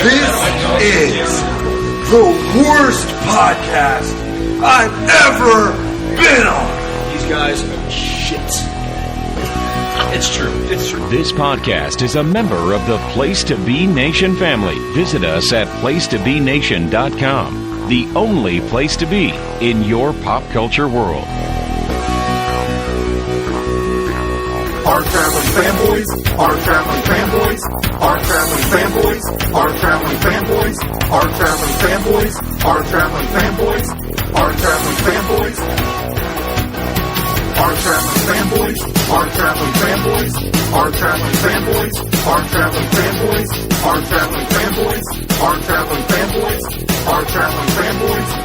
This is the worst podcast I've ever been on. These guys are shit. It's true. It's true. This podcast is a member of the Place to Be Nation family. Visit us at placetobenation.com, the only place to be in your pop culture world. Our traveling fanboys, our traveling fanboys, our traveling fanboys, our traveling fanboys, our traveling fanboys, our traveling fanboys, our traveling fanboys. Our traveling fanboys, our traveling fanboys, our traveling fanboys, our traveling fanboys, our traveling fanboys, our traveling fanboys, our traveling fanboys.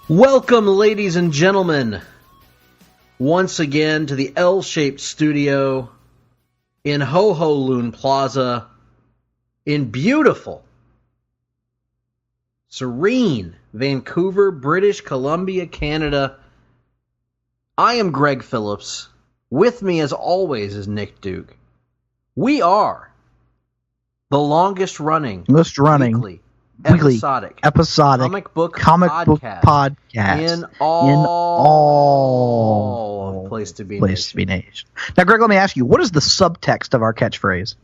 Welcome, ladies and gentlemen, once again to the L-shaped studio in Ho-Ho-Loon Plaza in beautiful, serene Vancouver, British Columbia, Canada. I am Greg Phillips. With me, as always, is Nick Duke. We are the longest-running, weekly episodic comic book podcast in all of Place to Be Nation. Now, Greg, let me ask you, what is the subtext of our catchphrase?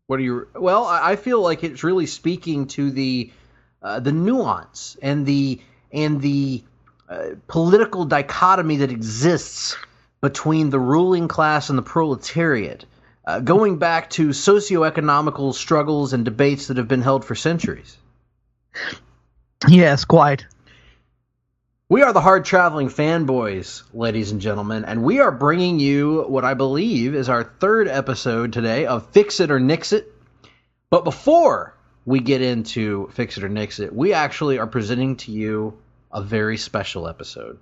Well, I feel like it's really speaking to the nuance and the political dichotomy that exists between the ruling class and the proletariat, going back to socioeconomical struggles and debates that have been held for centuries. Yes, quite. We are the hard-traveling fanboys, ladies and gentlemen, and we are bringing you what I believe is our third episode today of Fix It or Nix It. But before we get into Fix It or Nix It, we actually are presenting to you a very special episode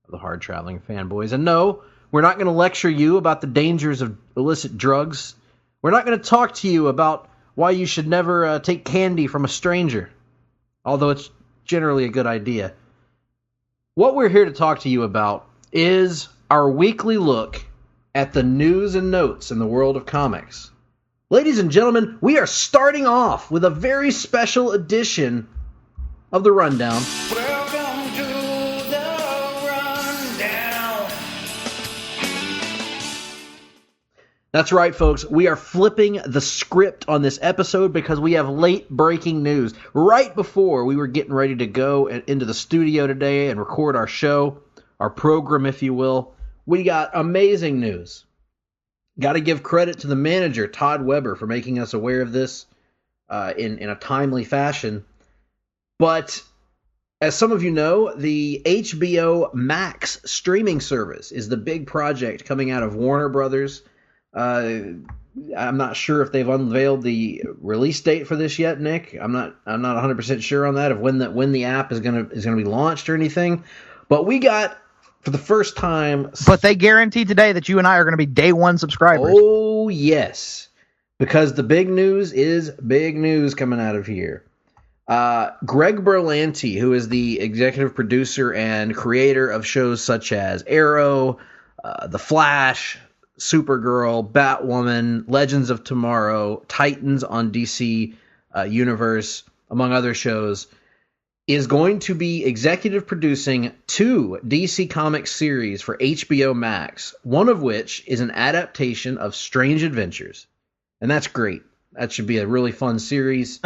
of the hard-traveling fanboys. And no, we're not going to lecture you about the dangers of illicit drugs. We're not going to talk to you about why you should never take candy from a stranger, although it's generally a good idea. What we're here to talk to you about is our weekly look at the news and notes in the world of comics. Ladies and gentlemen, we are starting off with a very special edition of the Rundown. Welcome to the Rundown. That's right, folks. We are flipping the script on this episode because we have late breaking news. Right before we were getting ready to go into the studio today and record our show, our program, if you will, we got amazing news. Got to give credit to the manager, Todd Weber, for making us aware of this in a timely fashion. But as some of you know, the HBO Max streaming service is the big project coming out of Warner Brothers. I'm not sure if they've unveiled the release date for this yet, Nick. I'm not 100% sure on that, of when the app is gonna be launched or anything. But we got, for the first time, but they guarantee today that you and I are going to be day one subscribers. Oh yes, because the big news is big news coming out of here. Greg Berlanti, who is the executive producer and creator of shows such as Arrow, The Flash, Supergirl, Batwoman, Legends of Tomorrow, Titans on DC Universe, among other shows, is going to be executive producing 2 DC Comics series for HBO Max, one of which is an adaptation of Strange Adventures. And that's great. That should be a really fun series.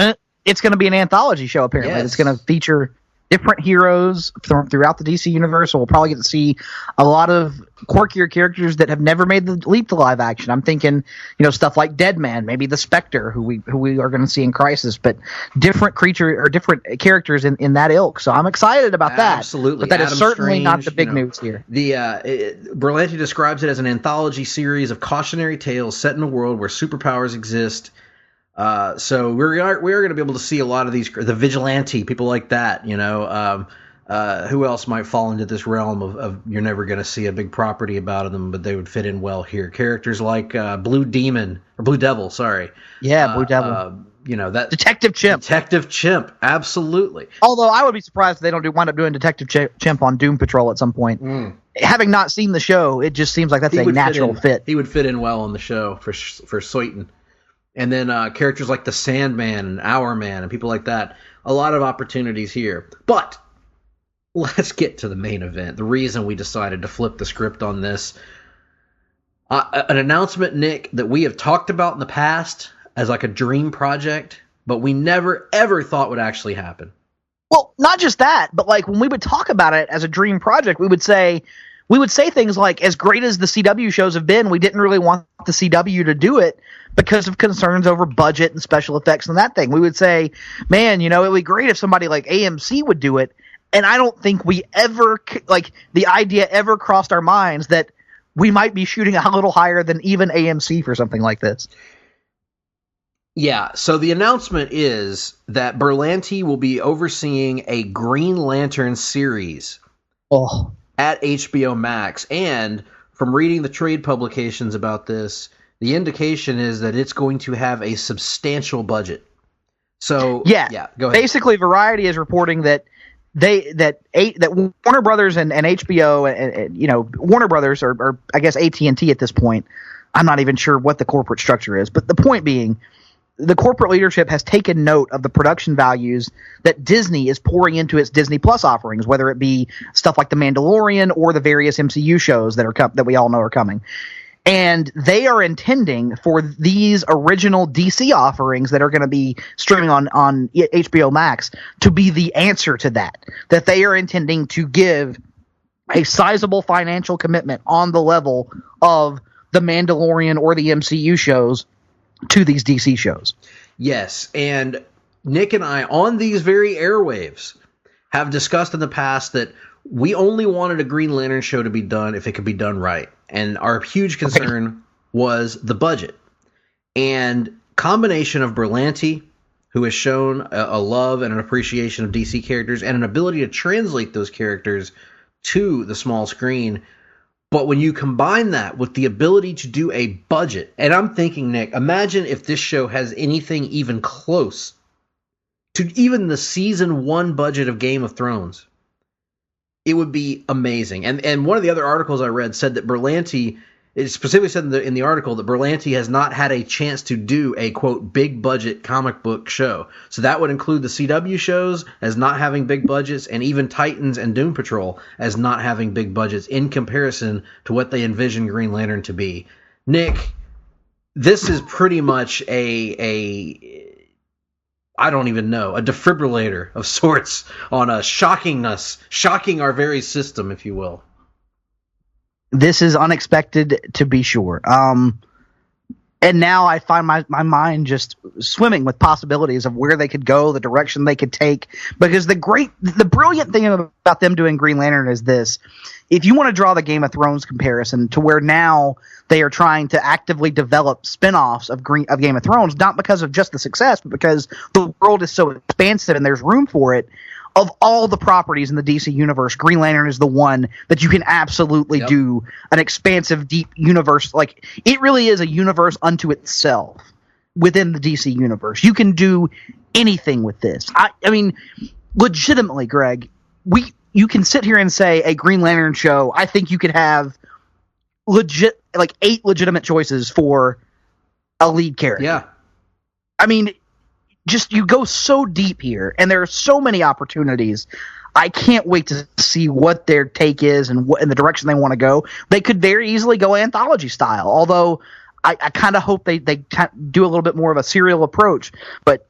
It's going to be an anthology show, apparently. Yes. It's going to feature different heroes throughout the DC universe, so we'll probably get to see a lot of quirkier characters that have never made the leap to live action. I'm thinking, stuff like Deadman, maybe the Spectre, who we are going to see in Crisis, but different characters in that ilk. So I'm excited about that. Absolutely, but that Adam is certainly Strange, not the big news here. Berlanti describes it as an anthology series of cautionary tales set in a world where superpowers exist. So we are going to be able to see a lot of the vigilante people like that, who else might fall into this realm of you're never going to see a big property about them, but they would fit in well here. Characters like Blue Devil, sorry. Yeah, Blue Devil. that Detective Chimp. Detective Chimp, absolutely. Although I would be surprised if they don't wind up doing Detective Chimp on Doom Patrol at some point. Having not seen the show, it just seems like that's a natural fit. He would fit in well on the show for Soyton. And then characters like the Sandman and Hourman and people like that. A lot of opportunities here. But let's get to the main event. The reason we decided to flip the script on this. An announcement, Nick, that we have talked about in the past as like a dream project, but we never, ever thought would actually happen. Well, not just that, but like when we would talk about it as a dream project, we would say things like, as great as the CW shows have been, we didn't really want the CW to do it because of concerns over budget and special effects and that thing. We would say, man, it would be great if somebody like AMC would do it. And I don't think we ever, the idea ever crossed our minds that we might be shooting a little higher than even AMC for something like this. Yeah, so the announcement is that Berlanti will be overseeing a Green Lantern series at HBO Max. And from reading the trade publications about this, the indication is that it's going to have a substantial budget. So, yeah, go ahead. Basically, Variety is reporting that that Warner Brothers and HBO and Warner Brothers or I guess AT&T at this point. I'm not even sure what the corporate structure is, but the point being, the corporate leadership has taken note of the production values that Disney is pouring into its Disney Plus offerings, whether it be stuff like The Mandalorian or the various MCU shows that we all know are coming. And they are intending for these original DC offerings that are going to be streaming on HBO Max to be the answer to that. That they are intending to give a sizable financial commitment on the level of The Mandalorian or the MCU shows to these DC shows. Yes, and Nick and I, on these very airwaves, have discussed in the past that we only wanted a Green Lantern show to be done if it could be done right. And our huge concern was the budget. And combination of Berlanti, who has shown a love and an appreciation of DC characters and an ability to translate those characters to the small screen. But when you combine that with the ability to do a budget, and I'm thinking, Nick, imagine if this show has anything even close to even the season 1 budget of Game of Thrones. It would be amazing. And one of the other articles I read said that Berlanti, it specifically said in the article that Berlanti has not had a chance to do a, quote, big budget comic book show. So that would include the CW shows as not having big budgets, and even Titans and Doom Patrol as not having big budgets in comparison to what they envision Green Lantern to be. Nick, this is pretty much I don't even know, a defibrillator of sorts on a shocking our very system, if you will. This is unexpected, to be sure. And now I find my mind just swimming with possibilities of where they could go, the direction they could take. Because the brilliant thing about them doing Green Lantern is this. If you want to draw the Game of Thrones comparison to where now they are trying to actively develop spin-offs of Game of Thrones, not because of just the success, but because the world is so expansive and there's room for it. Of all the properties in the DC universe, Green Lantern is the one that you can absolutely do an expansive, deep universe. Like, it really is a universe unto itself within the DC universe. You can do anything with this. I mean, legitimately, Greg, you can sit here and say a Green Lantern show. I think you could have 8 legitimate choices for a lead character. Yeah. I mean, just you go so deep here, and there are so many opportunities. I can't wait to see what their take is and what in the direction they want to go. They could very easily go anthology style, although I kind of hope they do a little bit more of a serial approach. But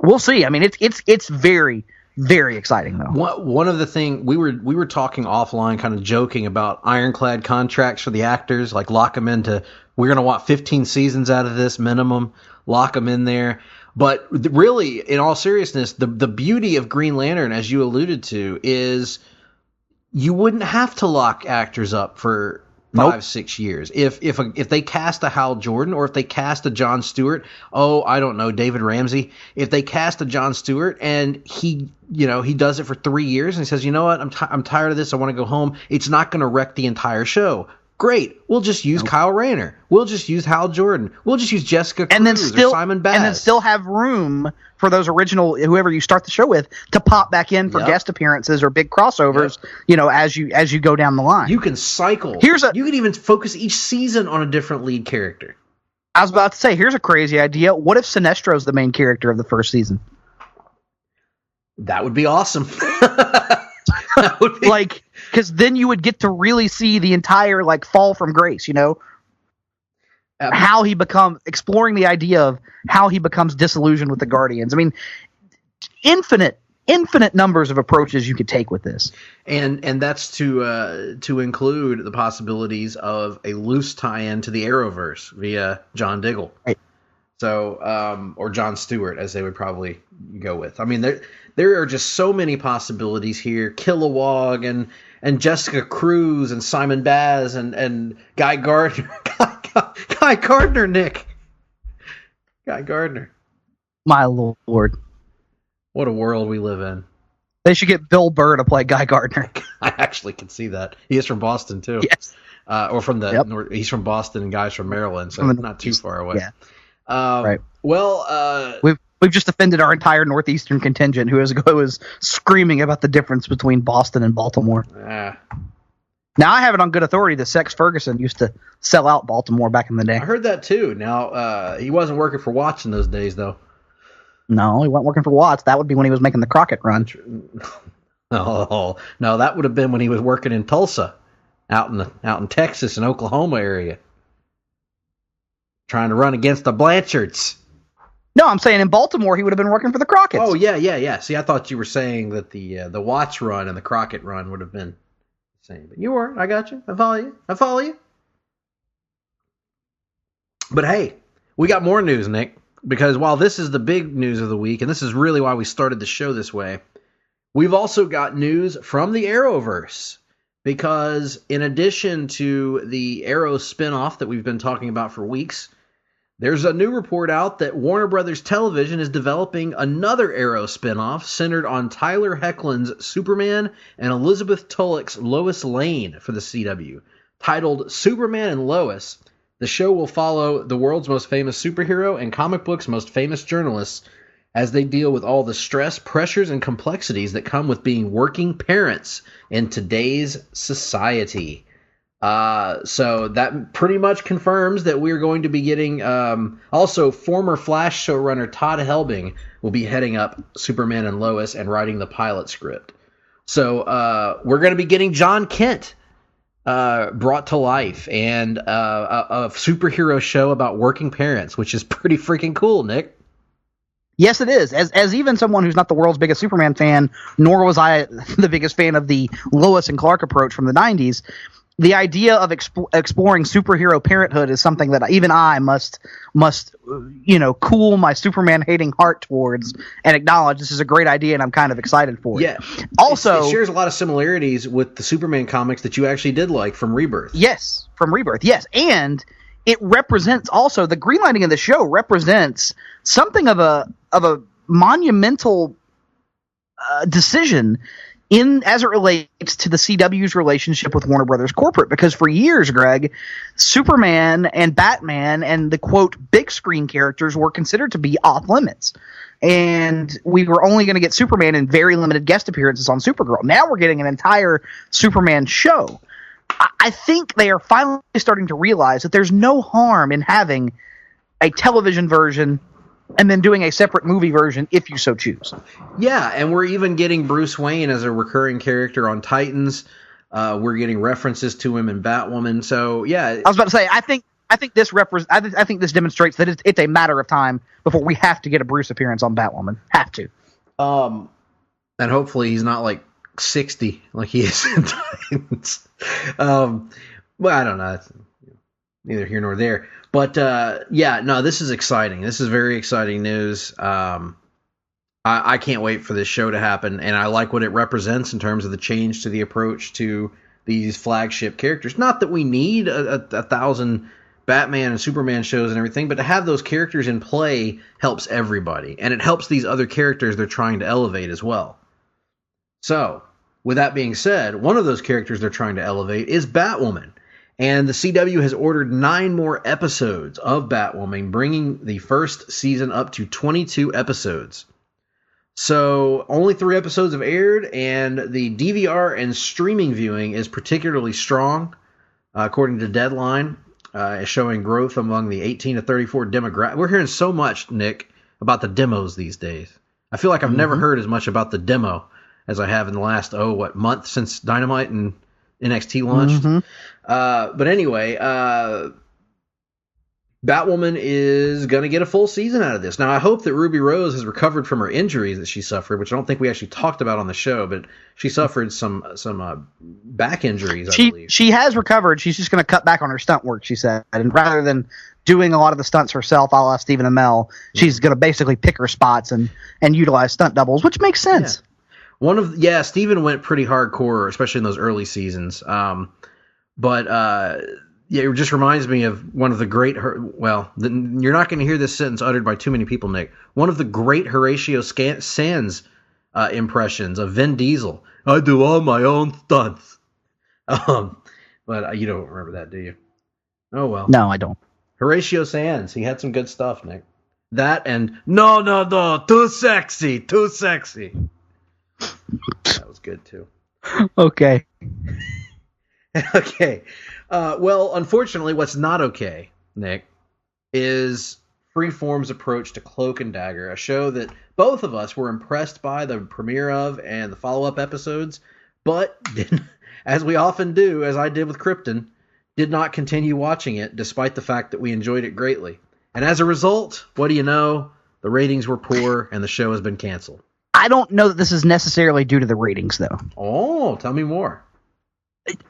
we'll see. I mean, it's very, very exciting though. One of the things we were talking offline, kind of joking about ironclad contracts for the actors, like lock them into. We're going to want 15 seasons out of this minimum. Lock them in there. But really, in all seriousness, the beauty of Green Lantern, as you alluded to, is you wouldn't have to lock actors up for 5-6 years. If they cast a Hal Jordan, or if they cast a Jon Stewart, I don't know, David Ramsey. If they cast a Jon Stewart and he does it for 3 years and he says, you know what, I'm tired of this, I want to go home. It's not going to wreck the entire show. Great. We'll just use Kyle Rayner. We'll just use Hal Jordan. We'll just use Jessica Cruz or Simon Baz. And then still have room for those original, whoever you start the show with, to pop back in for guest appearances or big crossovers, as you go down the line. You can cycle. You can even focus each season on a different lead character. I was about to say, here's a crazy idea. What if Sinestro's the main character of the first season? That would be awesome. That would be... because then you would get to really see the entire fall from grace, how he exploring the idea of how he becomes disillusioned with the Guardians. I mean, infinite numbers of approaches you could take with this, and that's to include the possibilities of a loose tie-in to the Arrowverse via John Diggle, right? So, or John Stewart, as they would probably go with. I mean, there are just so many possibilities here. Kilowog and Jessica Cruz and Simon Baz and Guy Gardner. Guy Gardner, Nick. Guy Gardner. My lord. What a world we live in. They should get Bill Burr to play Guy Gardner. I actually can see that. He is from Boston, too. Yes. Or from the north. He's from Boston and Guy's from Maryland, so not too far away. Yeah. Right. Well, we've just offended our entire Northeastern contingent who was screaming about the difference between Boston and Baltimore. Now I have it on good authority that Sex Ferguson used to sell out Baltimore back in the day. I heard that too. Now he wasn't working for Watts in those days, though. No, he wasn't working for Watts. That would be when he was making the Crockett run. Oh no, that would have been when he was working in Tulsa, out in Texas and Oklahoma area, trying to run against the Blanchards. No, I'm saying in Baltimore he would have been working for the Crockett's. Oh yeah. See, I thought you were saying that the Watts run and the Crockett run would have been the same, but you weren't. I got you. I follow you. But hey, we got more news, Nick. Because while this is the big news of the week, and this is really why we started the show this way, we've also got news from the Arrowverse. Because in addition to the Arrow spinoff that we've been talking about for weeks, there's a new report out that Warner Brothers Television is developing another Arrow spinoff centered on Tyler Hoechlin's Superman and Elizabeth Tulloch's Lois Lane for the CW. Titled Superman and Lois, the show will follow the world's most famous superhero and comic books' most famous journalists as they deal with all the stress, pressures, and complexities that come with being working parents in today's society. So that pretty much confirms that we're going to be getting... also, former Flash showrunner Todd Helbing will be heading up Superman and Lois and writing the pilot script. So we're going to be getting John Kent brought to life, and a superhero show about working parents, which is pretty freaking cool, Nick. Yes, it is. As even someone who's not the world's biggest Superman fan, nor was I the biggest fan of the Lois and Clark approach from the 90s, the idea of exploring superhero parenthood is something that even I must cool my Superman hating heart towards and acknowledge this is a great idea and I'm kind of excited for it. Yeah. Also, it shares a lot of similarities with the Superman comics that you actually did like from Rebirth. Yes, from Rebirth. Yes, and it represents also the greenlighting of the show represents something of a monumental decision as it relates to the CW's relationship with Warner Brothers Corporate, because for years, Greg, Superman and Batman and the quote big screen characters were considered to be off limits, and we were only going to get Superman in very limited guest appearances on Supergirl. Now we're getting an entire Superman show. I think they are finally starting to realize that there's no harm in having a television version and then doing a separate movie version if you so choose. Yeah, and we're even getting Bruce Wayne as a recurring character on Titans. We're getting references to him in Batwoman. So yeah, I was about to say, I think this demonstrates that it's a matter of time before we have to get a Bruce appearance on Batwoman. Have to. And hopefully he's not like 60 like he is in Titans. Well, I don't know. It's neither here nor there. But, this is exciting. This is very exciting news. I can't wait for this show to happen, and I like what it represents in terms of the change to the approach to these flagship characters. Not that we need a 1,000 Batman and Superman shows and everything, but to have those characters in play helps everybody, and it helps these other characters they're trying to elevate as well. So, with that being said, one of those characters they're trying to elevate is Batwoman. And the CW has ordered 9 more episodes of Batwoman, bringing the first season up to 22 episodes. So only 3 episodes have aired, and the DVR and streaming viewing is particularly strong, according to Deadline, showing growth among the 18 to 34 demographic. We're hearing so much, Nick, about the demos these days. I feel like I've never heard as much about the demo as I have in the last, month since Dynamite and NXT launched. But anyway, Batwoman is going to get a full season out of this. Now, I hope that Ruby Rose has recovered from her injuries that she suffered, which I don't think we actually talked about on the show, but she suffered some back injuries, I believe. She has recovered. She's just going to cut back on her stunt work, she said. And rather than doing a lot of the stunts herself, a la Stephen Amell, she's going to basically pick her spots and utilize stunt doubles, which makes sense. Yeah. Stephen went pretty hardcore, especially in those early seasons. It just reminds me of one of the great, you're not going to hear this sentence uttered by too many people, Nick. One of the great Horatio Sands impressions of Vin Diesel. I do all my own stunts. But you don't remember that, do you? Oh, well. No, I don't. Horatio Sands. He had some good stuff, Nick. That and no, too sexy. That was good, too. Okay. Okay. Well, unfortunately, what's not okay, Nick, is Freeform's approach to Cloak and Dagger, a show that both of us were impressed by the premiere of and the follow-up episodes, but didn't, as we often do, as I did with Krypton, did not continue watching it despite the fact that we enjoyed it greatly. And as a result, what do you know? The ratings were poor and the show has been canceled. I don't know that this is necessarily due to the ratings, though. Oh, tell me more.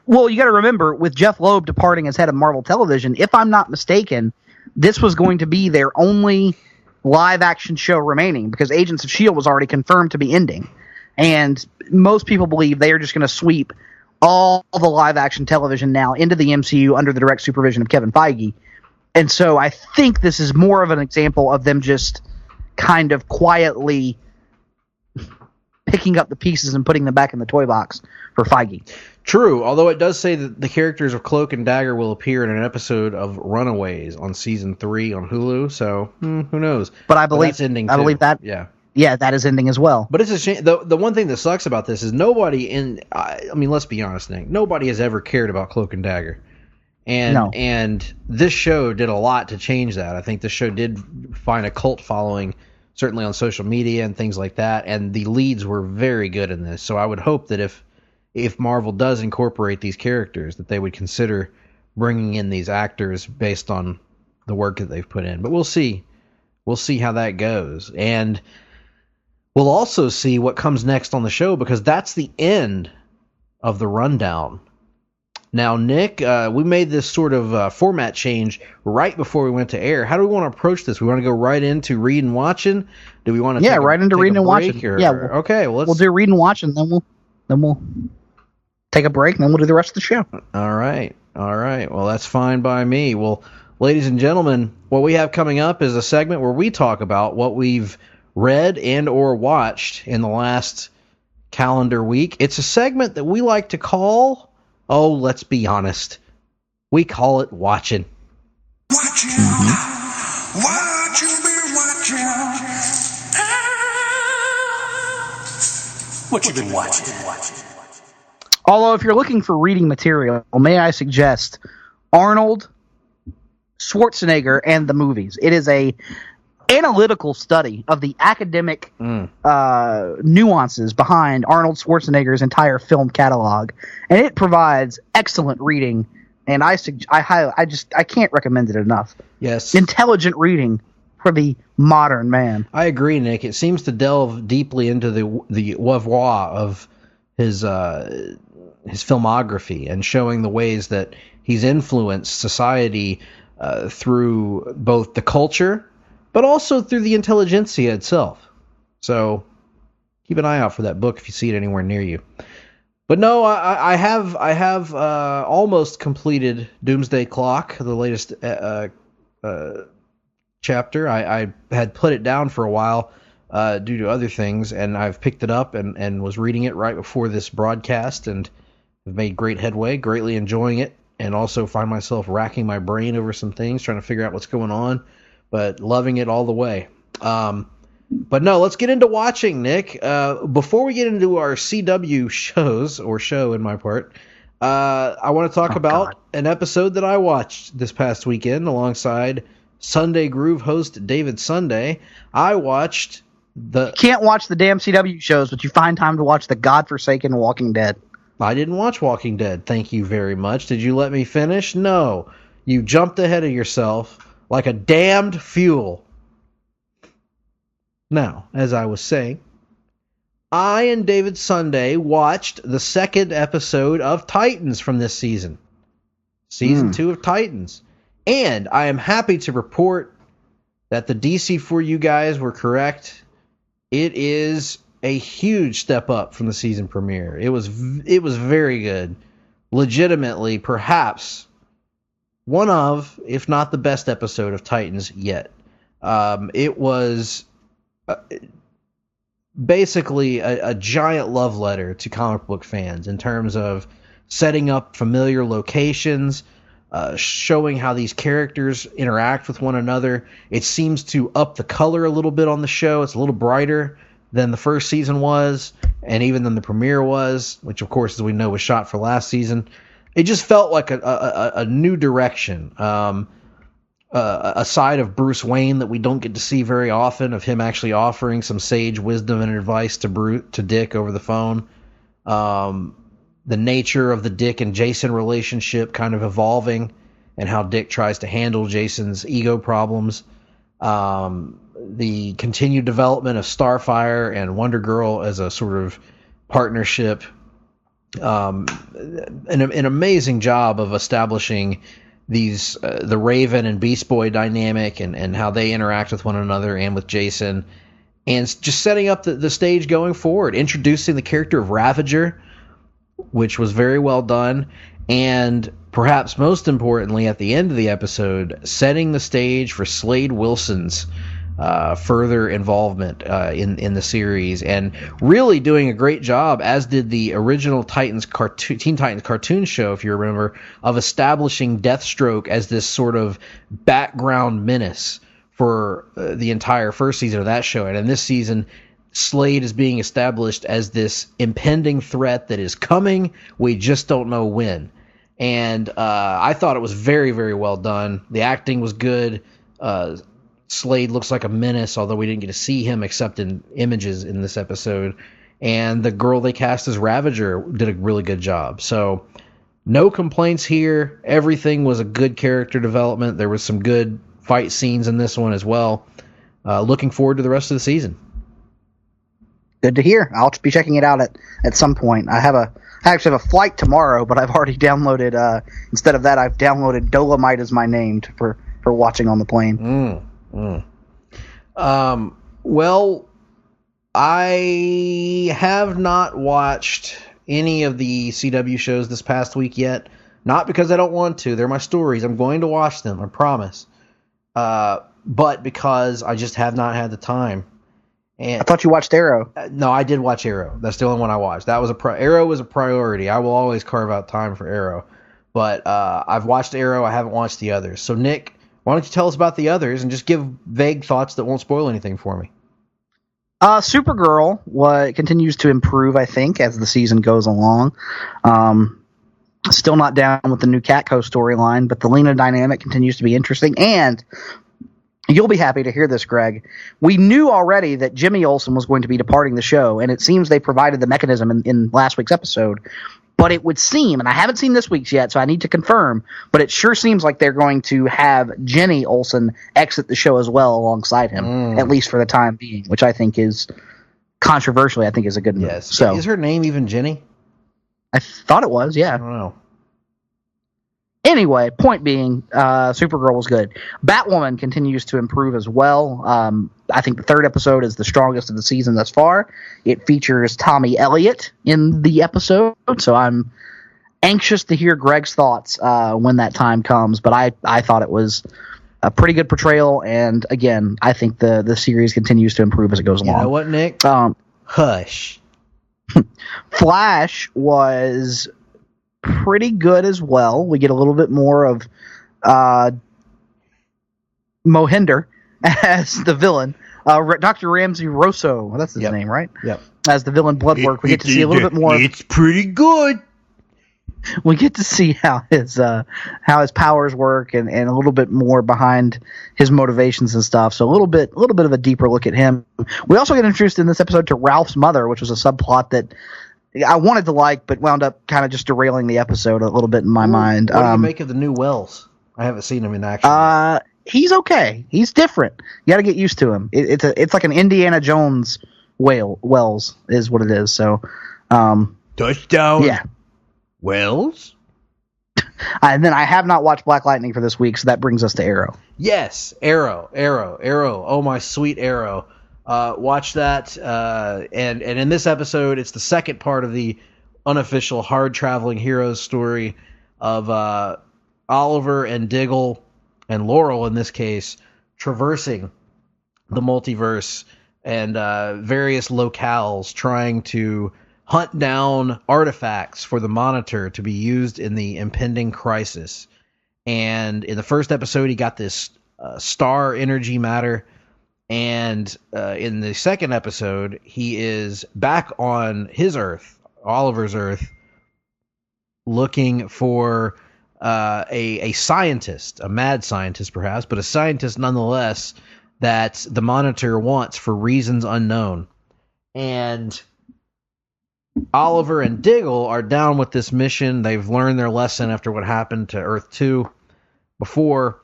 Well, you got to remember, with Jeff Loeb departing as head of Marvel Television, if I'm not mistaken, this was going to be their only live-action show remaining, because Agents of S.H.I.E.L.D. was already confirmed to be ending. And most people believe they are just going to sweep all the live-action television now into the MCU under the direct supervision of Kevin Feige. And so I think this is more of an example of them just kind of quietly picking up the pieces and putting them back in the toy box for Feige. True, although it does say that the characters of Cloak and Dagger will appear in an episode of Runaways on season 3 on Hulu, so who knows? But I believe that's ending I too. believe that. Yeah, that is ending as well. But it's a shame. The one thing that sucks about this is nobody I mean, let's be honest, Nick. Nobody has ever cared about Cloak and Dagger. And this show did a lot to change that. I think the show did find a cult following, certainly on social media and things like that, and the leads were very good in this. So I would hope that if Marvel does incorporate these characters, that they would consider bringing in these actors based on the work that they've put in. But we'll see. We'll see how that goes. And we'll also see what comes next on the show, because that's the end of the rundown. Now, Nick, we made this sort of format change right before we went to air. How do we want to approach this? We want to go right into read and watching? Do we want to right into reading and watching? Okay, well, we'll do read and watching, then we'll take a break, and then we'll do the rest of the show. All right. Well, that's fine by me. Well, ladies and gentlemen, what we have coming up is a segment where we talk about what we've read and or watched in the last calendar week. It's a segment that we like to call, let's be honest, we call it Watching. Watching. What you been watching? What you been watching? Although, if you're looking for reading material, may I suggest Arnold Schwarzenegger and the movies. It is a analytical study of the academic nuances behind Arnold Schwarzenegger's entire film catalog, and it provides excellent reading. And I can't recommend it enough. Yes, intelligent reading for the modern man. I agree, Nick. It seems to delve deeply into the oeuvre of his filmography and showing the ways that he's influenced society through both the culture, but also through the intelligentsia itself. So keep an eye out for that book if you see it anywhere near you. But no, I have almost completed Doomsday Clock, the latest chapter. I had put it down for a while due to other things, and I've picked it up and was reading it right before this broadcast, and have made great headway, greatly enjoying it. and also find myself racking my brain over some things, trying to figure out what's going on, but loving it all the way. But no, let's get into watching, Nick. Before we get into our CW shows, or show in my part, I want to talk about an episode that I watched this past weekend alongside Sunday Groove host David Sunday. I watched You can't watch the damn CW shows, but you find time to watch the godforsaken Walking Dead. I didn't watch Walking Dead, thank you very much. Did you let me finish? No. You jumped ahead of yourself like a damned fuel. Now, as I was saying, I and David Sunday watched the second episode of Titans from this season. Season 2 of Titans. And I am happy to report that the DC for you guys were correct. It is a huge step up from the season premiere. It was very good. Legitimately, perhaps one of, if not the best episode of Titans yet. It was basically a giant love letter to comic book fans in terms of setting up familiar locations, showing how these characters interact with one another. It seems to up the color a little bit on the show. It's a little brighter than the first season was, and even than the premiere was, which of course, as we know, was shot for last season. It just felt like a new direction. A side of Bruce Wayne that we don't get to see very often, of him actually offering some sage wisdom and advice to Dick over the phone. The nature of the Dick and Jason relationship kind of evolving, and how Dick tries to handle Jason's ego problems. The continued development of Starfire and Wonder Girl as a sort of partnership. An amazing job of establishing these the Raven and Beast Boy dynamic, and how they interact with one another and with Jason, and just setting up the stage going forward, introducing the character of Ravager, which was very well done, and perhaps most importantly at the end of the episode, setting the stage for Slade Wilson's further involvement in the series, and really doing a great job, as did the original Teen Titans cartoon show, if you remember, of establishing Deathstroke as this sort of background menace for the entire first season of that show. And in this season, Slade is being established as this impending threat that is coming. We just don't know when. And I thought it was very, very well done. The acting was good. Slade looks like a menace, although we didn't get to see him except in images in this episode. And the girl they cast as Ravager did a really good job. So no complaints here. Everything was a good character development. There was some good fight scenes in this one as well. Looking forward to the rest of the season. Good to hear. I'll be checking it out at some point. I actually have a flight tomorrow, but I've already downloaded, instead of that, I've downloaded Dolomite as my name for watching on the plane. Well, I have not watched any of the CW shows this past week yet. Not because I don't want to. They're my stories. I'm going to watch them, I promise. But because I just have not had the time. And I thought you watched Arrow. No, I did watch Arrow. That's the only one I watched. That was Arrow was a priority. I will always carve out time for Arrow. But I've watched Arrow. I haven't watched the others. So, Nick, why don't you tell us about the others and just give vague thoughts that won't spoil anything for me? Supergirl continues to improve, I think, as the season goes along. Still not down with the new Catco storyline, but the Lena dynamic continues to be interesting. And you'll be happy to hear this, Greg. We knew already that Jimmy Olsen was going to be departing the show, and it seems they provided the mechanism in last week's episode. But it would seem, and I haven't seen this week's yet, so I need to confirm, but it sure seems like they're going to have Jenny Olsen exit the show as well alongside him, at least for the time being, which I think is, controversially, I think is a good move. Yes. So, is her name even Jenny? I thought it was, yeah. I don't know. Anyway, point being, Supergirl was good. Batwoman continues to improve as well. I think the third episode is the strongest of the season thus far. It features Tommy Elliott in the episode, so I'm anxious to hear Greg's thoughts when that time comes. But I thought it was a pretty good portrayal, and again, I think the series continues to improve as it goes along. You know what, Nick? Hush. Flash was pretty good as well. We get a little bit more of Mohinder as the villain. Dr. Ramsey Rosso, that's his name, right? Yep. As the villain Bloodwork, we get to see a little bit more. It's pretty good. We get to see how his powers work and a little bit more behind his motivations and stuff. So a little bit of a deeper look at him. We also get introduced in this episode to Ralph's mother, which was a subplot that I wanted to like, but wound up kind of just derailing the episode a little bit in my mind. What do you make of the new Wells? I haven't seen him in action. He's okay. He's different. You got to get used to him. It's like an Indiana Jones Wells is what it is. So, Touchdown. Yeah. Wells? And then I have not watched Black Lightning for this week, so that brings us to Arrow. Yes, Arrow. Oh, my sweet Arrow. Watch that. And in this episode, it's the second part of the unofficial hard traveling heroes story of Oliver and Diggle and Laurel, in this case, traversing the multiverse and various locales, trying to hunt down artifacts for the Monitor to be used in the impending crisis. And in the first episode, he got this star energy matter. And in the second episode, he is back on his Earth, Oliver's Earth, looking for a scientist, a mad scientist perhaps, but a scientist nonetheless that the Monitor wants for reasons unknown. And Oliver and Diggle are down with this mission. They've learned their lesson after what happened to Earth 2 before,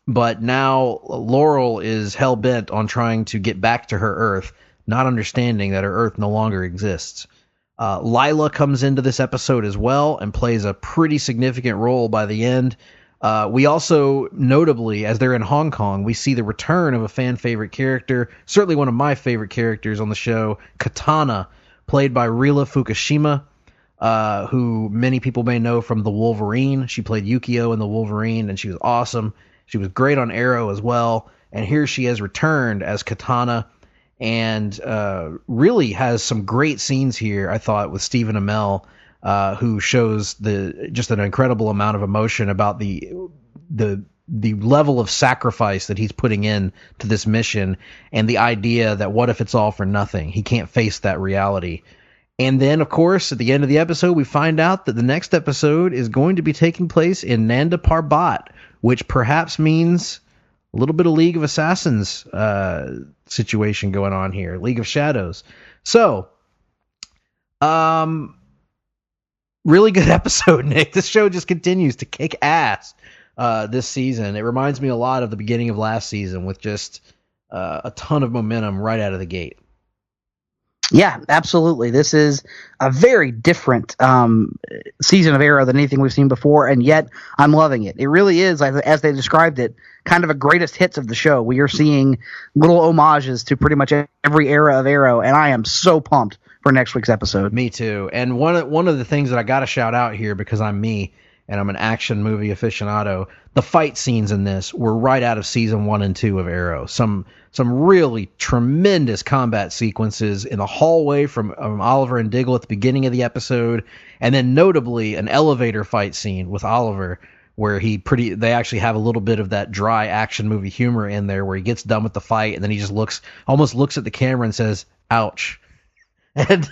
but now Laurel is hell-bent on trying to get back to her Earth, not understanding that her Earth no longer exists. Lila comes into this episode as well and plays a pretty significant role by the end. We also, notably, as they're in Hong Kong, we see the return of a fan-favorite character, certainly one of my favorite characters on the show, Katana, played by Rila Fukushima, who many people may know from The Wolverine. She played Yukio in The Wolverine, and she was awesome. She was great on Arrow as well, and here she has returned as Katana, and really has some great scenes here, I thought, with Stephen Amell, who shows just an incredible amount of emotion about the level of sacrifice that he's putting in to this mission, and the idea that what if it's all for nothing? He can't face that reality. And then, of course, at the end of the episode, we find out that the next episode is going to be taking place in Nanda Parbat, which perhaps means a little bit of League of Assassins situation going on here, League of Shadows. So, really good episode, Nick. This show just continues to kick ass this season. It reminds me a lot of the beginning of last season with just a ton of momentum right out of the gate. Yeah, absolutely. This is a very different season of Arrow than anything we've seen before, and yet I'm loving it. It really is, as they described it, kind of a greatest hits of the show. We are seeing little homages to pretty much every era of Arrow, and I am so pumped for next week's episode. Me too. And one of the things that I got to shout out here, because I'm me and I'm an action movie aficionado, the fight scenes in this were right out of season 1 and 2 of Arrow. Some really tremendous combat sequences in the hallway from Oliver and Diggle at the beginning of the episode, and then notably an elevator fight scene with Oliver where they actually have a little bit of that dry action movie humor in there, where he gets done with the fight and then he just almost looks at the camera and says, "Ouch." And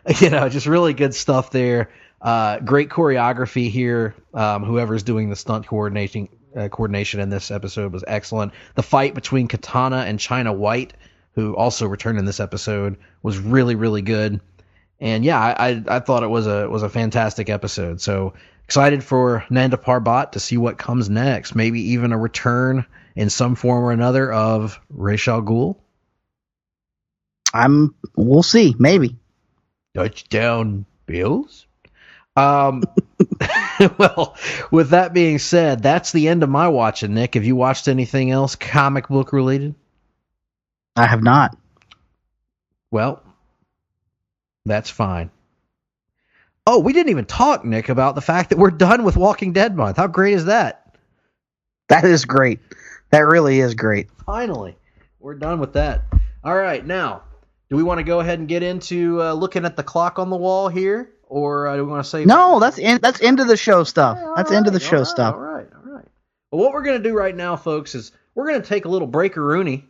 just really good stuff there. Great choreography here. Whoever's doing the stunt coordination in this episode was excellent. The fight between Katana and China White, who also returned in this episode, was really, really good. And yeah, I thought it was a fantastic episode. So excited for Nanda Parbat to see what comes next. Maybe even a return in some form or another of Ra's al Ghul. We'll see, maybe. Touchdown, Bills. Well, with that being said, that's the end of my watching, Nick. Have you watched anything else comic book related? I have not. Well, that's fine. Oh, we didn't even talk, Nick, about the fact that we're done with Walking Dead month. How great is that? That is great. That really is great. Finally, we're done with that. All right, now, do we want to go ahead and get into looking at the clock on the wall here? or do we want to save? No, that's end of the show stuff. That's end of the show stuff. All right. Well, what we're going to do right now, folks, is we're going to take a little break-a-rooney,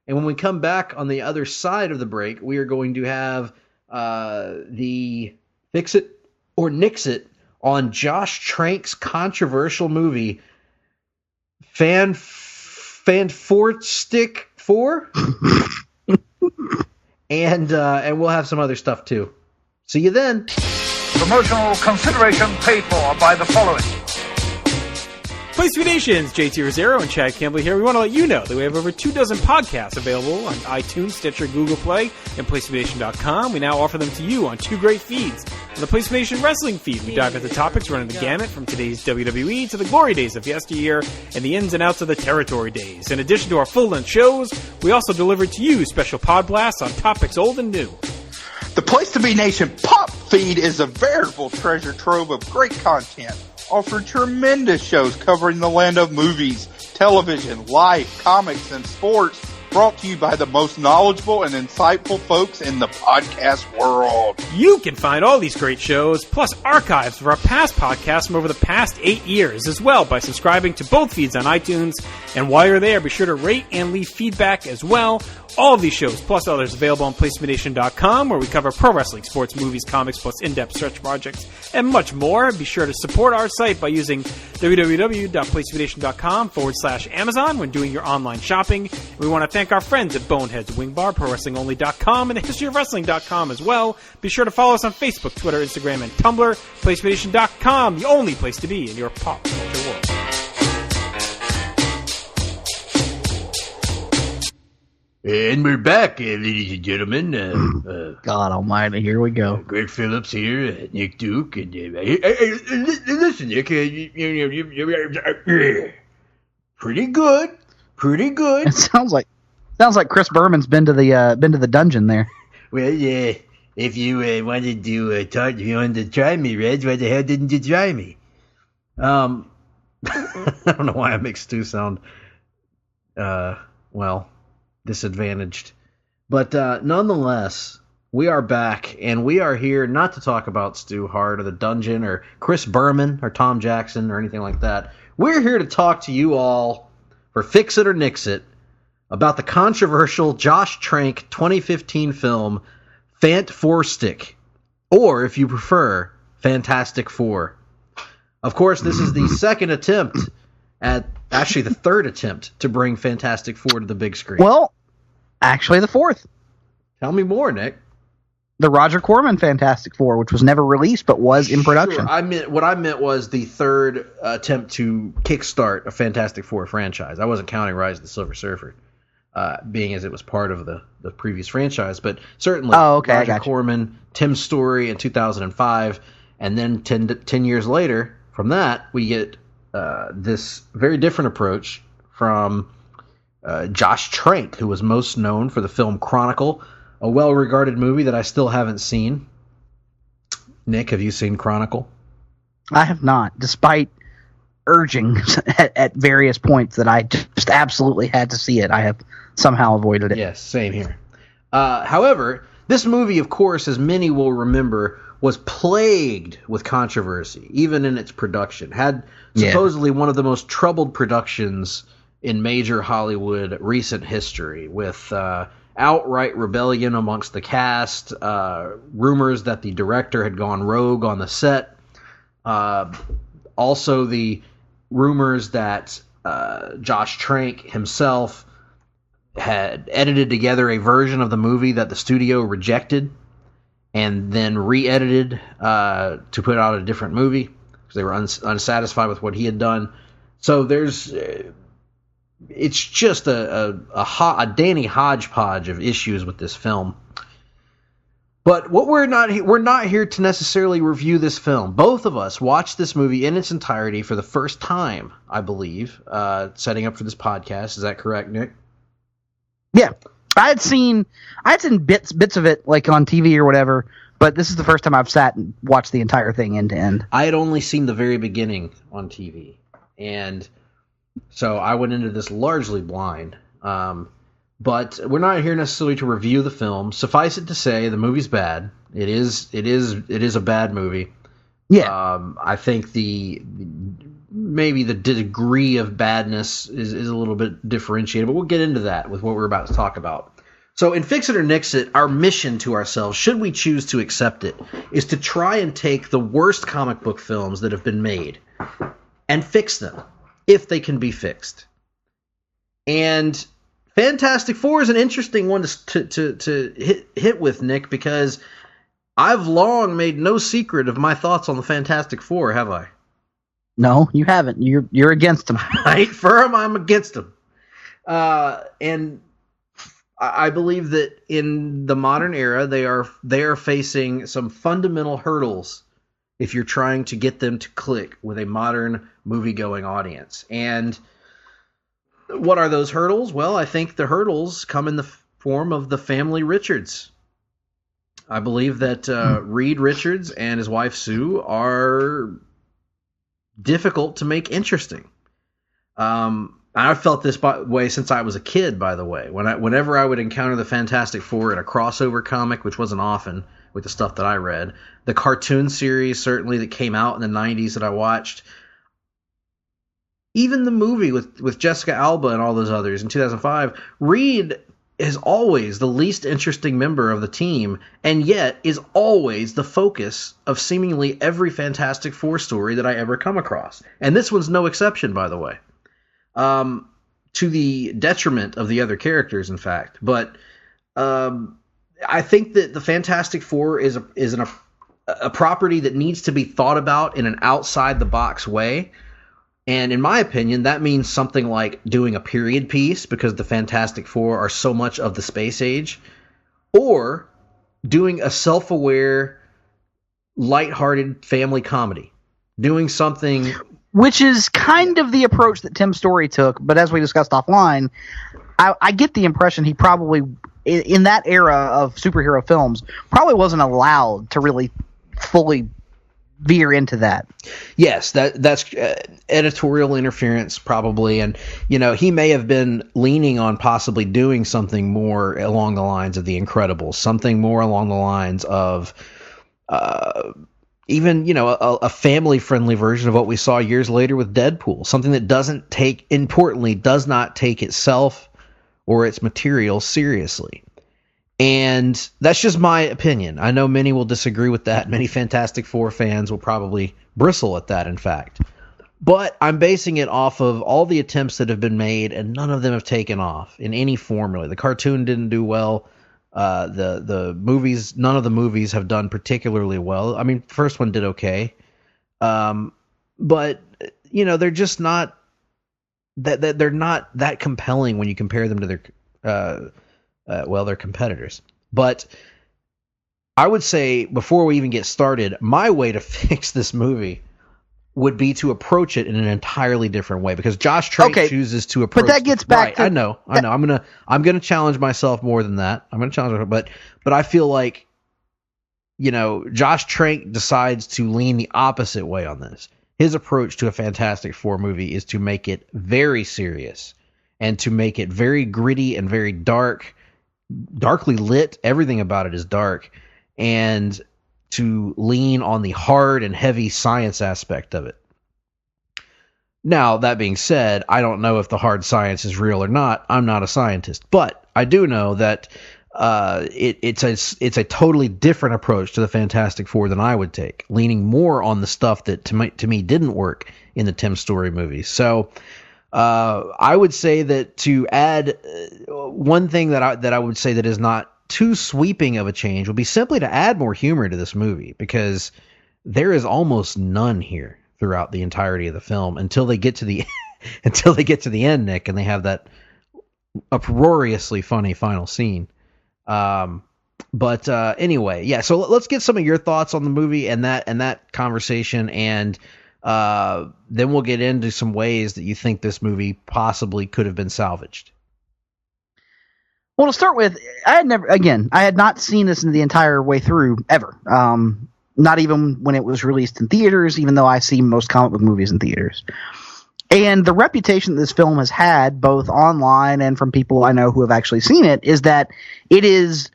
and when we come back on the other side of the break, we are going to have the Fix It or Nix It on Josh Trank's controversial movie, Fantastic 4? and we'll have some other stuff, too. See you then. Promotional consideration paid for by the following. PlayStation Nation's JT Rosero and Chad Campbell here. We want to let you know that we have over 24 podcasts available on iTunes, Stitcher, Google Play, and PlayStation.com. We now offer them to you on 2 great feeds. On the PlayStation Wrestling feed, we dive into topics running the gamut from today's WWE to the glory days of yesteryear and the ins and outs of the territory days. In addition to our full-length shows, we also deliver to you special pod blasts on topics old and new. The Place to Be Nation Pop feed is a veritable treasure trove of great content. Offer tremendous shows covering the land of movies, television, life, comics, and sports, brought to you by the most knowledgeable and insightful folks in the podcast world. You can find all these great shows, plus archives of our past podcasts from over the past 8 years as well by subscribing to both feeds on iTunes. And while you're there, be sure to rate and leave feedback as well. All of these shows, plus others, available on PlayStation.com, where we cover pro wrestling, sports, movies, comics, plus in-depth search projects, and much more. Be sure to support our site by using www.PlayStation.com/Amazon when doing your online shopping. And we want to thank our friends at Boneheads, Wing Bar, ProWrestlingOnly.com, and TheHistoryOfWrestling.com as well. Be sure to follow us on Facebook, Twitter, Instagram, and Tumblr. PlayStation.com, the only place to be in your pop culture world. And we're back, ladies and gentlemen. God almighty, here we go. Greg Phillips here, Nick Duke, and listen, Nick, pretty good. It sounds like Chris Berman's been to the dungeon there. Well, yeah. If you wanted to try me, Reg, why the hell didn't you try me? I don't know why I make Stu sound disadvantaged. But nonetheless, we are back, and we are here not to talk about Stu Hart or the Dungeon or Chris Berman or Tom Jackson or anything like that. We're here to talk to you all for Fix It or Nix It about the controversial Josh Trank 2015 film Fantastic, or if you prefer, Fantastic Four. Of course, this is the second attempt actually the third attempt to bring Fantastic Four to the big screen. Well, actually the fourth. Tell me more, Nick. The Roger Corman Fantastic Four, which was never released but was in production. What I meant was the third attempt to kickstart a Fantastic Four franchise. I wasn't counting Rise of the Silver Surfer, being as it was part of the previous franchise, but certainly Roger Corman, Tim Story in 2005, and then 10 years later from that, we get this very different approach from Josh Trank, who was most known for the film Chronicle, a well-regarded movie that I still haven't seen. Nick, have you seen Chronicle? I have not, despite urging at various points that I just absolutely had to see it. I have somehow avoided it. Yes, same here. However, this movie, of course, as many will remember, was plagued with controversy, even in its production. Had supposedly one of the most troubled productions in major Hollywood recent history, with outright rebellion amongst the cast, rumors that the director had gone rogue on the set, also the rumors that Josh Trank himself had edited together a version of the movie that the studio rejected and then re-edited to put out a different movie because they were unsatisfied with what he had done. So it's just a Danny hodgepodge of issues with this film. But we're not here to necessarily review this film. Both of us watched this movie in its entirety for the first time, I believe, setting up for this podcast. Is that correct, Nick? Yeah. I had seen bits of it, like on TV or whatever, but this is the first time I've sat and watched the entire thing end to end. I had only seen the very beginning on TV, and so I went into this largely blind. But we're not here necessarily to review the film. Suffice it to say, the movie's bad. It is a bad movie. Yeah. I think maybe the degree of badness is a little bit differentiated, but we'll get into that with what we're about to talk about. So in Fix It or Nix It, our mission to ourselves, should we choose to accept it, is to try and take the worst comic book films that have been made and fix them, if they can be fixed. And Fantastic Four is an interesting one to hit with, Nick, because I've long made no secret of my thoughts on the Fantastic Four, have I? No, you haven't. You're against them. Right, firm, I'm against them. And I believe that in the modern era, they are facing some fundamental hurdles if you're trying to get them to click with a modern movie-going audience. And what are those hurdles? Well, I think the hurdles come in the form of the family Richards. I believe that Reed Richards and his wife Sue are difficult to make interesting. I've felt this way since I was a kid, by the way. Whenever I would encounter the Fantastic Four in a crossover comic, which wasn't often with the stuff that I read, the cartoon series certainly that came out in the 90s that I watched, even the movie with Jessica Alba and all those others in 2005, Reed is always the least interesting member of the team, and yet is always the focus of seemingly every Fantastic Four story that I ever come across. And this one's no exception, by the way. To the detriment of the other characters, in fact. But I think that the Fantastic Four is a property that needs to be thought about in an outside-the-box way. And in my opinion, that means something like doing a period piece, because the Fantastic Four are so much of the space age, or doing a self-aware, lighthearted family comedy. Doing something... Which is kind of the approach that Tim Story took, but as we discussed offline, I get the impression he probably, in that era of superhero films, probably wasn't allowed to really fully veer into that. Yes, that's editorial interference probably, and he may have been leaning on possibly doing something more along the lines of The Incredibles, something more along the lines of even a family-friendly version of what we saw years later with Deadpool, something that does not take itself or its material seriously. And that's just my opinion. I know many will disagree with that. Many Fantastic Four fans will probably bristle at that, in fact. But I'm basing it off of all the attempts that have been made, and none of them have taken off in any form, really. The cartoon didn't do well. The movies, none of the movies have done particularly well. I mean, first one did okay. But, they're just not... They're not that compelling when you compare them to their competitors. But I would say, before we even get started, my way to fix this movie would be to approach it in an entirely different way, because Josh Trank chooses to approach. But that gets back to... I know. I'm gonna challenge myself more than that. I'm gonna challenge myself, but I feel like, Josh Trank decides to lean the opposite way on this. His approach to a Fantastic Four movie is to make it very serious and to make it very gritty and very darkly lit. Everything about it is dark, and to lean on the hard and heavy science aspect of it. Now, that being said, I don't know if the hard science is real or not. I'm not a scientist, but I do know that it's a totally different approach to the Fantastic Four than I would take, leaning more on the stuff that to me didn't work in the Tim Story movies. So I would say that to add one thing that I would say that is not too sweeping of a change would be simply to add more humor to this movie, because there is almost none here throughout the entirety of the film until they get to the end, Nick, and they have that uproariously funny final scene. But anyway, yeah. So let's get some of your thoughts on the movie and that conversation, and then we'll get into some ways that you think this movie possibly could have been salvaged. Well, to start with, I had not seen this in the entire way through ever. Not even when it was released in theaters, even though I see most comic book movies in theaters. And the reputation that this film has had, both online and from people I know who have actually seen it, is that it is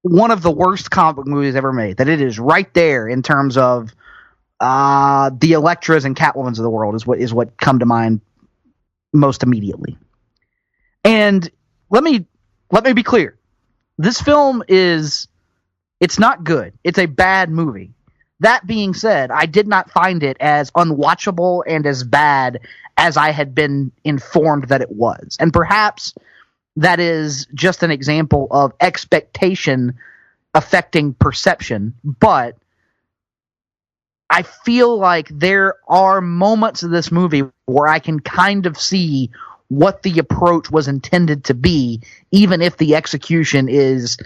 one of the worst comic book movies ever made. That it is right there in terms of the Electras and Catwomans of the world is what come to mind most immediately. And let me be clear. This film it's not good. It's a bad movie. That being said, I did not find it as unwatchable and as bad as I had been informed that it was. And perhaps that is just an example of expectation affecting perception. But I feel like there are moments of this movie where I can kind of see what the approach was intended to be, even if the execution is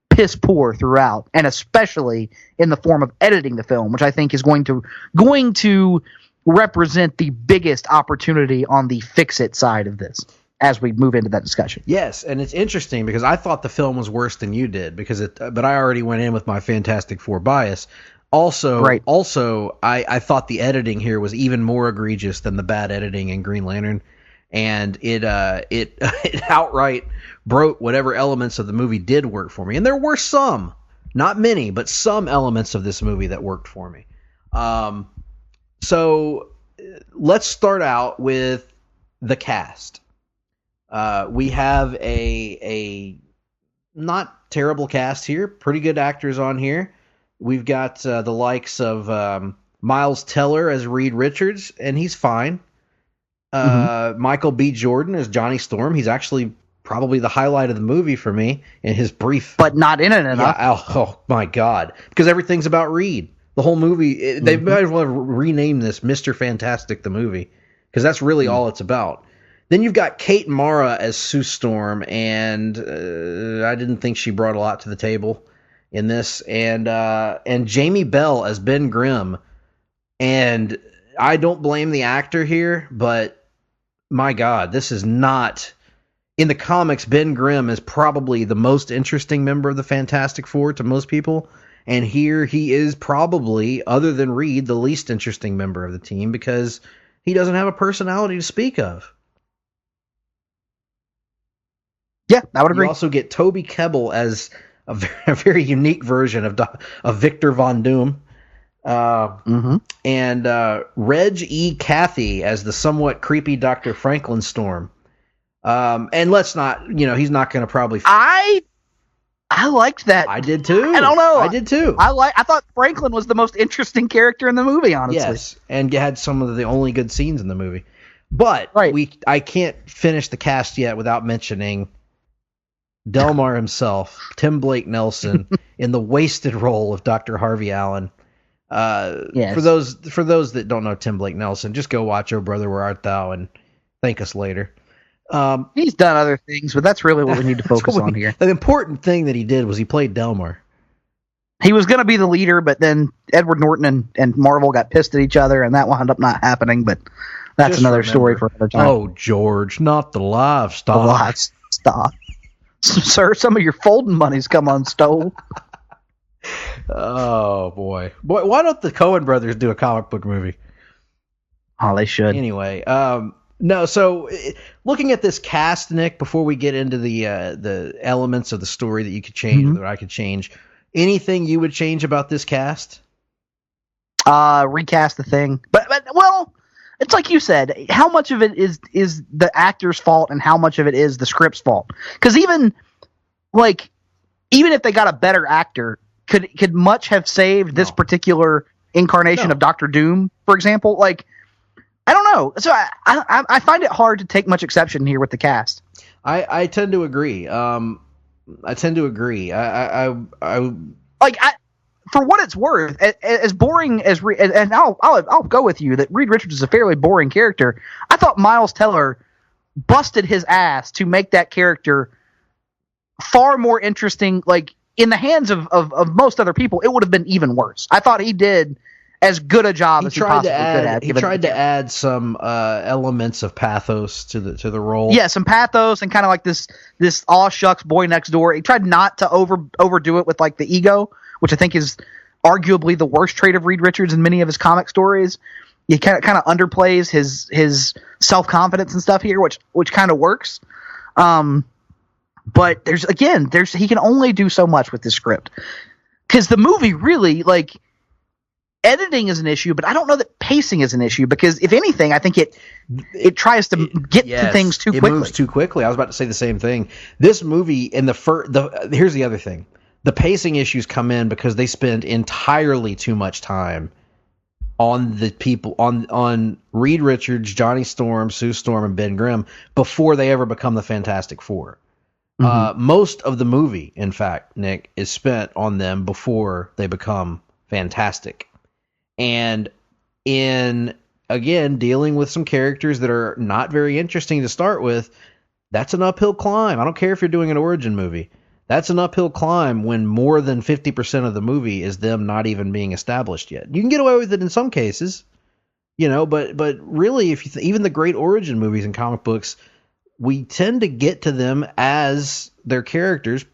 piss poor throughout, and especially in the form of editing the film, which I think is going to represent the biggest opportunity on the fix-it side of this as we move into that discussion. Yes, and it's interesting because I thought the film was worse than you did but I already went in with my Fantastic Four bias. Also, I thought the editing here was even more egregious than the bad editing in Green Lantern, and it outright broke whatever elements of the movie did work for me. And there were some, not many, but some elements of this movie that worked for me. So let's start out with the cast. We have a not terrible cast here, pretty good actors on here. We've got the likes of Miles Teller as Reed Richards, and he's fine. Michael B. Jordan as Johnny Storm. He's actually probably the highlight of the movie for me in his brief. But not in it enough. Yeah, oh my God. Because everything's about Reed. The whole movie, they might as well rename this Mr. Fantastic the movie, because that's really all it's about. Then you've got Kate Mara as Sue Storm, and I didn't think she brought a lot to the table in this. And Jamie Bell as Ben Grimm. And I don't blame the actor here, but my God, this is not... In the comics, Ben Grimm is probably the most interesting member of the Fantastic Four to most people. And here he is probably, other than Reed, the least interesting member of the team because he doesn't have a personality to speak of. Yeah, I would agree. You also get Toby Kebbell as a very unique version of Victor Von Doom. And Reg E. Cathy as the somewhat creepy Dr. Franklin Storm. And let's not, he's not going to probably... I liked that. I did too. I don't know. I did too. I thought Franklin was the most interesting character in the movie, honestly. Yes, and had some of the only good scenes in the movie. But I can't finish the cast yet without mentioning Delmar himself, Tim Blake Nelson, in the wasted role of Dr. Harvey Allen. Yes. For those that don't know Tim Blake Nelson, just go watch Oh Brother, Where Art Thou and thank us later. He's done other things, but that's really what we need to focus on here. The important thing that he did was he played Delmar. He was going to be the leader, but then Edward Norton and Marvel got pissed at each other, and that wound up not happening, but that's Just another remember, story for another time. Oh, George, not the livestock. The livestock. Sir, some of your folding money's come unstole. Oh, boy. Why don't the Coen brothers do a comic book movie? Oh, they should. Anyway, no, so looking at this cast, Nick, before we get into the elements of the story that you could change or that I could change, anything you would change about this cast? Recast the Thing. But well, it's like you said, how much of it is the actor's fault and how much of it is the script's fault? Because even if they got a better actor, could much have saved this particular incarnation of Doctor Doom, for example? I don't know. So I find it hard to take much exception here with the cast. I tend to agree. I for what it's worth, as boring as and I'll go with you that Reed Richards is a fairly boring character. I thought Miles Teller busted his ass to make that character far more interesting. In the hands of most other people, it would have been even worse. I thought he did as good a job as he possibly could have. He tried to add some elements of pathos to the role. Yeah, some pathos and kind of like this aw shucks boy next door. He tried not to overdo it with the ego, which I think is arguably the worst trait of Reed Richards in many of his comic stories. he kind of underplays his self confidence and stuff here, which kind of works. But he can only do so much with this script, because the movie really, like, editing is an issue, but I don't know that pacing is an issue, because if anything, I think it tries to get to things too quickly. It moves too quickly. I was about to say the same thing. This movie in here's the other thing. The pacing issues come in because they spend entirely too much time on the people on Reed Richards, Johnny Storm, Sue Storm, and Ben Grimm before they ever become the Fantastic Four. Most of the movie, in fact, Nick, is spent on them before they become fantastic. And in, again, dealing with some characters that are not very interesting to start with, that's an uphill climb. I don't care if you're doing an origin movie. That's an uphill climb when more than 50% of the movie is them not even being established yet. You can get away with it in some cases, but really, if even the great origin movies and comic books, we tend to get to them as their characters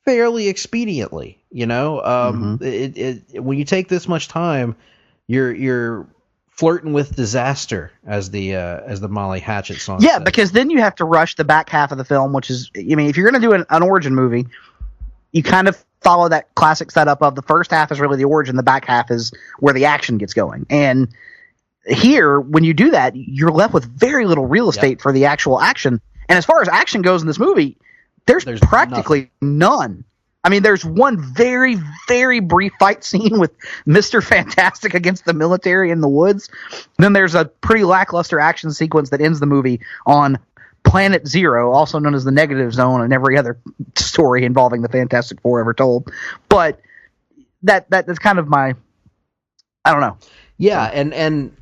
fairly expediently. When you take this much time, you're flirting with disaster, as the Molly Hatchet song says. Because then you have to rush the back half of the film, which is, if you're going to do an origin movie, you kind of follow that classic setup of the first half is really the origin, the back half is where the action gets going. And here, when you do that, you're left with very little real estate for the actual action. And as far as action goes in this movie, there's practically none. I mean, there's one very, very brief fight scene with Mr. Fantastic against the military in the woods. Then there's a pretty lackluster action sequence that ends the movie on Planet Zero, also known as the Negative Zone, and every other story involving the Fantastic Four ever told. But that's kind of my, I don't know. Yeah, and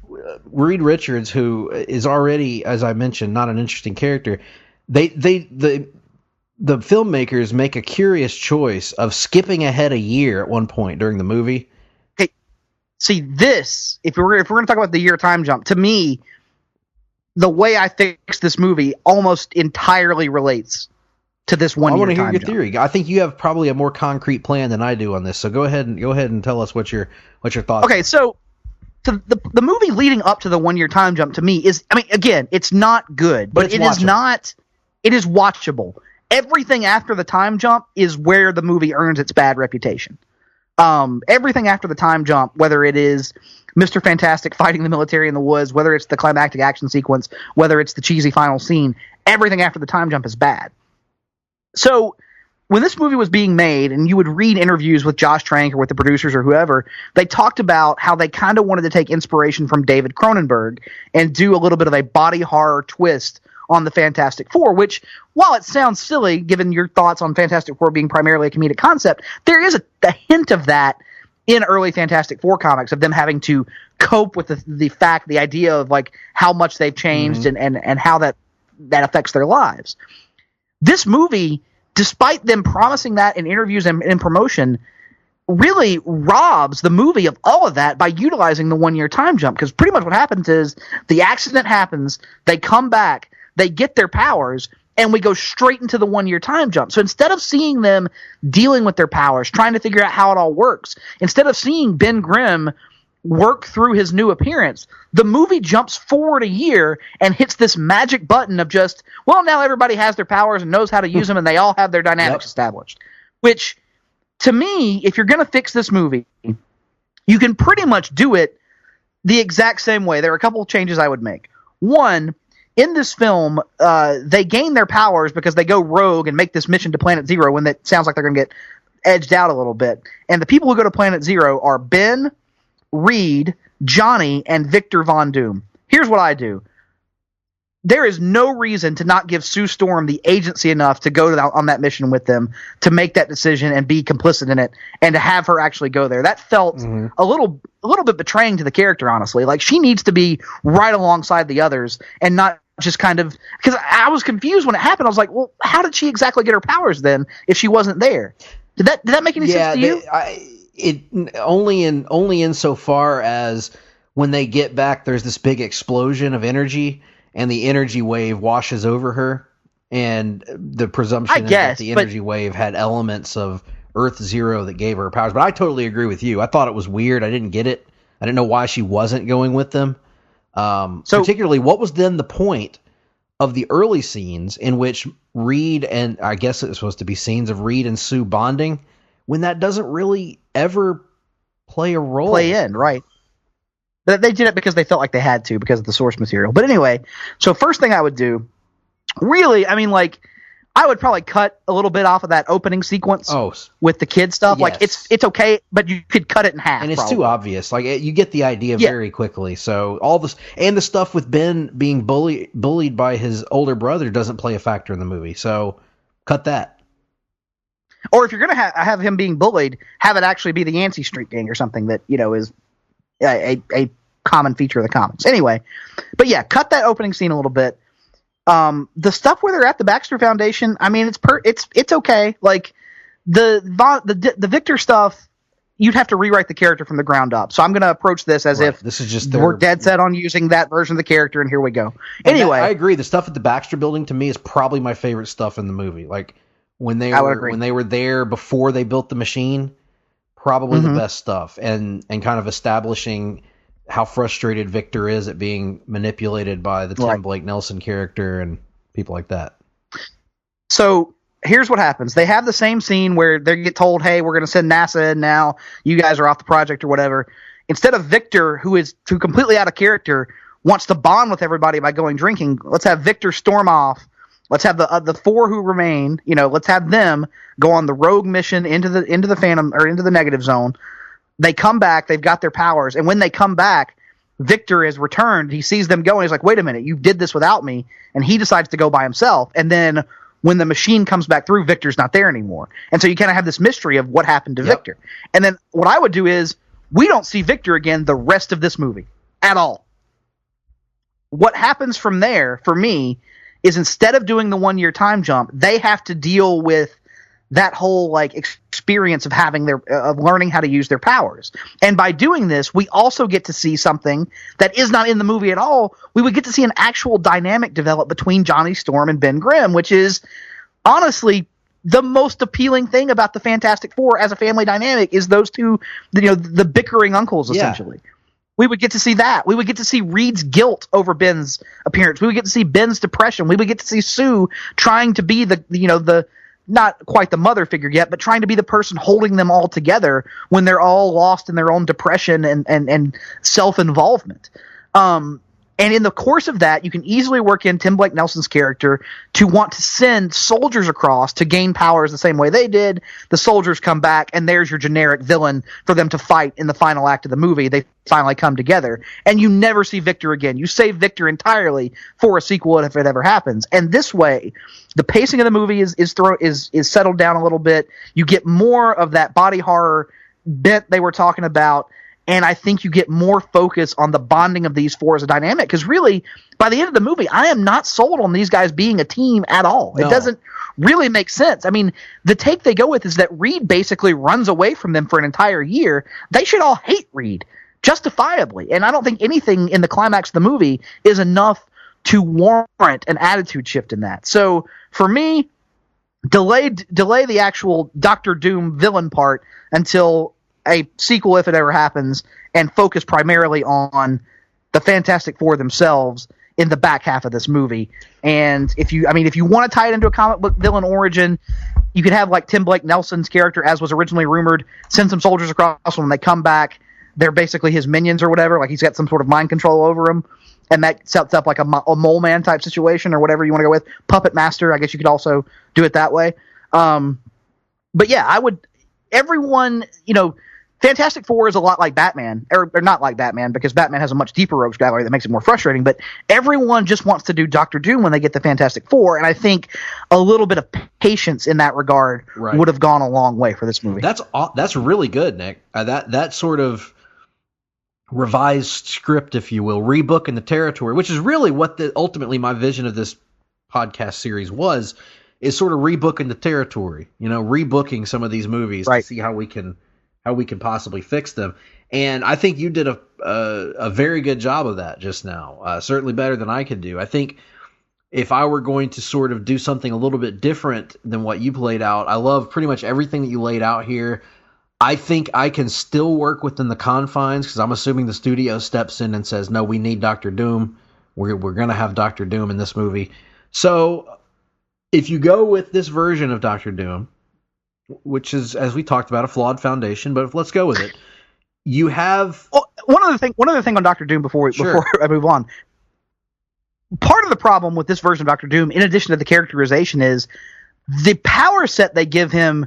Reed Richards, who is already, as I mentioned, not an interesting character, the filmmakers make a curious choice of skipping ahead a year at one point during the movie. Okay, see this. If we're going to talk about the year time jump, to me, the way I fix this movie almost entirely relates to this 1 year. I want to hear your theory. I think you have probably a more concrete plan than I do on this. So go ahead and tell us what your thoughts. Okay, so the movie leading up to the 1 year time jump to me is, again, it's not good, but it is watchable. Everything after the time jump is where the movie earns its bad reputation. Everything after the time jump, whether it is Mr. Fantastic fighting the military in the woods, whether it's the climactic action sequence, whether it's the cheesy final scene, everything after the time jump is bad. So when this movie was being made, and you would read interviews with Josh Trank or with the producers or whoever, they talked about how they kind of wanted to take inspiration from David Cronenberg and do a little bit of a body horror twist on the Fantastic Four, which, while it sounds silly, given your thoughts on Fantastic Four being primarily a comedic concept, there is a hint of that in early Fantastic Four comics, of them having to cope with the idea of like how much they've changed and how that affects their lives. This movie, despite them promising that in interviews and in promotion, really robs the movie of all of that by utilizing the 1 year time jump. Because pretty much what happens is the accident happens, they come back, they get their powers, and we go straight into the 1 year time jump. So instead of seeing them dealing with their powers, trying to figure out how it all works, instead of seeing Ben Grimm work through his new appearance, the movie jumps forward a year and hits this magic button of just, well, now everybody has their powers and knows how to use them, and they all have their dynamics established. Which, to me, if you're going to fix this movie, you can pretty much do it the exact same way. There are a couple of changes I would make. One, in this film, they gain their powers because they go rogue and make this mission to Planet Zero when it sounds like they're going to get edged out a little bit. And the people who go to Planet Zero are Ben, Reed, Johnny, and Victor Von Doom. Here's what I do. There is no reason to not give Sue Storm the agency enough to go on that mission with them, to make that decision and be complicit in it, and to have her actually go there. That felt a little bit betraying to the character, honestly. Like, she needs to be right alongside the others and not just kind of, because I was confused when it happened. I was like, well, how did she exactly get her powers then if she wasn't there? Did that make any sense to you? Only insofar as when they get back, there's this big explosion of energy, and the energy wave washes over her, and the presumption is that the energy wave had elements of Earth Zero that gave her powers. But I totally agree with you. I thought it was weird. I didn't get it. I didn't know why she wasn't going with them. Particularly, what was then the point of the early scenes in which Reed and I guess it was supposed to be scenes of Reed and Sue bonding when that doesn't really ever play a role? Play in, right. But they did it because they felt like they had to because of the source material. But anyway, so first thing I would do, really, I mean, like, I would probably cut a little bit off of that opening sequence with the kid stuff. Yes. Like, it's okay, but you could cut it in half. And it's probably too obvious. Like, you get the idea very quickly. So all this and the stuff with Ben being bullied by his older brother doesn't play a factor in the movie. So cut that. Or if you're going to have him being bullied, have it actually be the Yancey Street Gang or something that, you know, is a common feature of the comics. Anyway, but yeah, cut that opening scene a little bit. The stuff where they're at the Baxter Foundation, I mean, it's okay. Like the Victor stuff, you'd have to rewrite the character from the ground up. So I'm going to approach this as if this is just we're dead set on using that version of the character, and here we go. Anyway, I agree. The stuff at the Baxter Building to me is probably my favorite stuff in the movie. Like when they were there before they built the machine, probably the best stuff, and kind of establishing how frustrated Victor is at being manipulated by the Tim Blake Nelson character and people like that. So here's what happens. They have the same scene where they get told, hey, we're going to send NASA in now. You guys are off the project or whatever. Instead of Victor, who completely out of character, wants to bond with everybody by going drinking, let's have Victor storm off. Let's have the four who remain, you know, let's have them go on the rogue mission into the Phantom or into the negative zone. They come back, they've got their powers, and when they come back, Victor is returned. He sees them go, and he's like, wait a minute, you did this without me, and he decides to go by himself. And then when the machine comes back through, Victor's not there anymore. And so you kind of have this mystery of what happened to Victor. And then what I would do is, we don't see Victor again the rest of this movie at all. What happens from there, for me, is instead of doing the 1 year time jump, they have to deal with that whole like experience of having of learning how to use their powers. And by doing this, we also get to see something that is not in the movie at all. We would get to see an actual dynamic develop between Johnny Storm and Ben Grimm, which is honestly the most appealing thing about the Fantastic Four as a family dynamic is those two, you know, the bickering uncles essentially. We would get to see that. We would get to see Reed's guilt over Ben's appearance. We would get to see Ben's depression. We would get to see Sue trying to be the not quite the mother figure yet, but trying to be the person holding them all together when they're all lost in their own depression and self-involvement. And in the course of that, you can easily work in Tim Blake Nelson's character to want to send soldiers across to gain powers the same way they did. The soldiers come back, and there's your generic villain for them to fight in the final act of the movie. They finally come together, and you never see Victor again. You save Victor entirely for a sequel if it ever happens. And this way, the pacing of the movie is settled down a little bit. You get more of that body horror bent they were talking about. And I think you get more focus on the bonding of these four as a dynamic. Because really, by the end of the movie, I am not sold on these guys being a team at all. No. It doesn't really make sense. I mean, the take they go with is that Reed basically runs away from them for an entire year. They should all hate Reed, justifiably. And I don't think anything in the climax of the movie is enough to warrant an attitude shift in that. So, for me, delay the actual Doctor Doom villain part until a sequel, if it ever happens, and focus primarily on the Fantastic Four themselves in the back half of this movie. And if you want to tie it into a comic book villain origin, you could have like Tim Blake Nelson's character, as was originally rumored, send some soldiers across. When they come back, they're basically his minions or whatever. Like he's got some sort of mind control over them, and that sets up like a mole man type situation or whatever you want to go with. Puppet Master, I guess you could also do it that way. But yeah, I would. Everyone, Fantastic Four is a lot like Batman, or not like Batman, because Batman has a much deeper rogues gallery that makes it more frustrating, but everyone just wants to do Doctor Doom when they get the Fantastic Four, and I think a little bit of patience in that regard would have gone a long way for this movie. That's really good, Nick. That sort of revised script, if you will, rebooking the territory, which is really what ultimately my vision of this podcast series was, is sort of rebooking the territory, rebooking some of these movies to see how we can possibly fix them. And I think you did a very good job of that just now. Certainly better than I could do. I think if I were going to sort of do something a little bit different than what you laid out, I love pretty much everything that you laid out here. I think I can still work within the confines because I'm assuming the studio steps in and says, no, we need Doctor Doom. We're going to have Doctor Doom in this movie. So if you go with this version of Doctor Doom, which is, as we talked about, a flawed foundation, but let's go with it. You have one other thing on Doctor Doom before I move on. Part of the problem with this version of Doctor Doom, in addition to the characterization, is the power set they give him.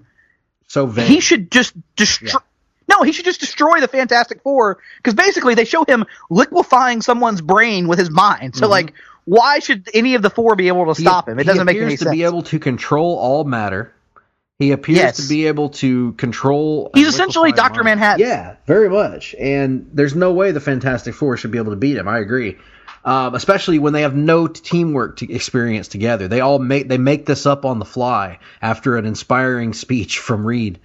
So vague. He should just destroy. Yeah. No, he should just destroy the Fantastic Four, because basically they show him liquefying someone's brain with his mind. So, like, why should any of the four be able to stop him? It doesn't make any sense. He appears to be able to control all matter. He appears to be able to control... He's essentially Dr. Manhattan. Yeah, very much. And there's no way the Fantastic Four should be able to beat him. I agree. Especially when they have no teamwork experience together. They make this up on the fly after an inspiring speech from Reed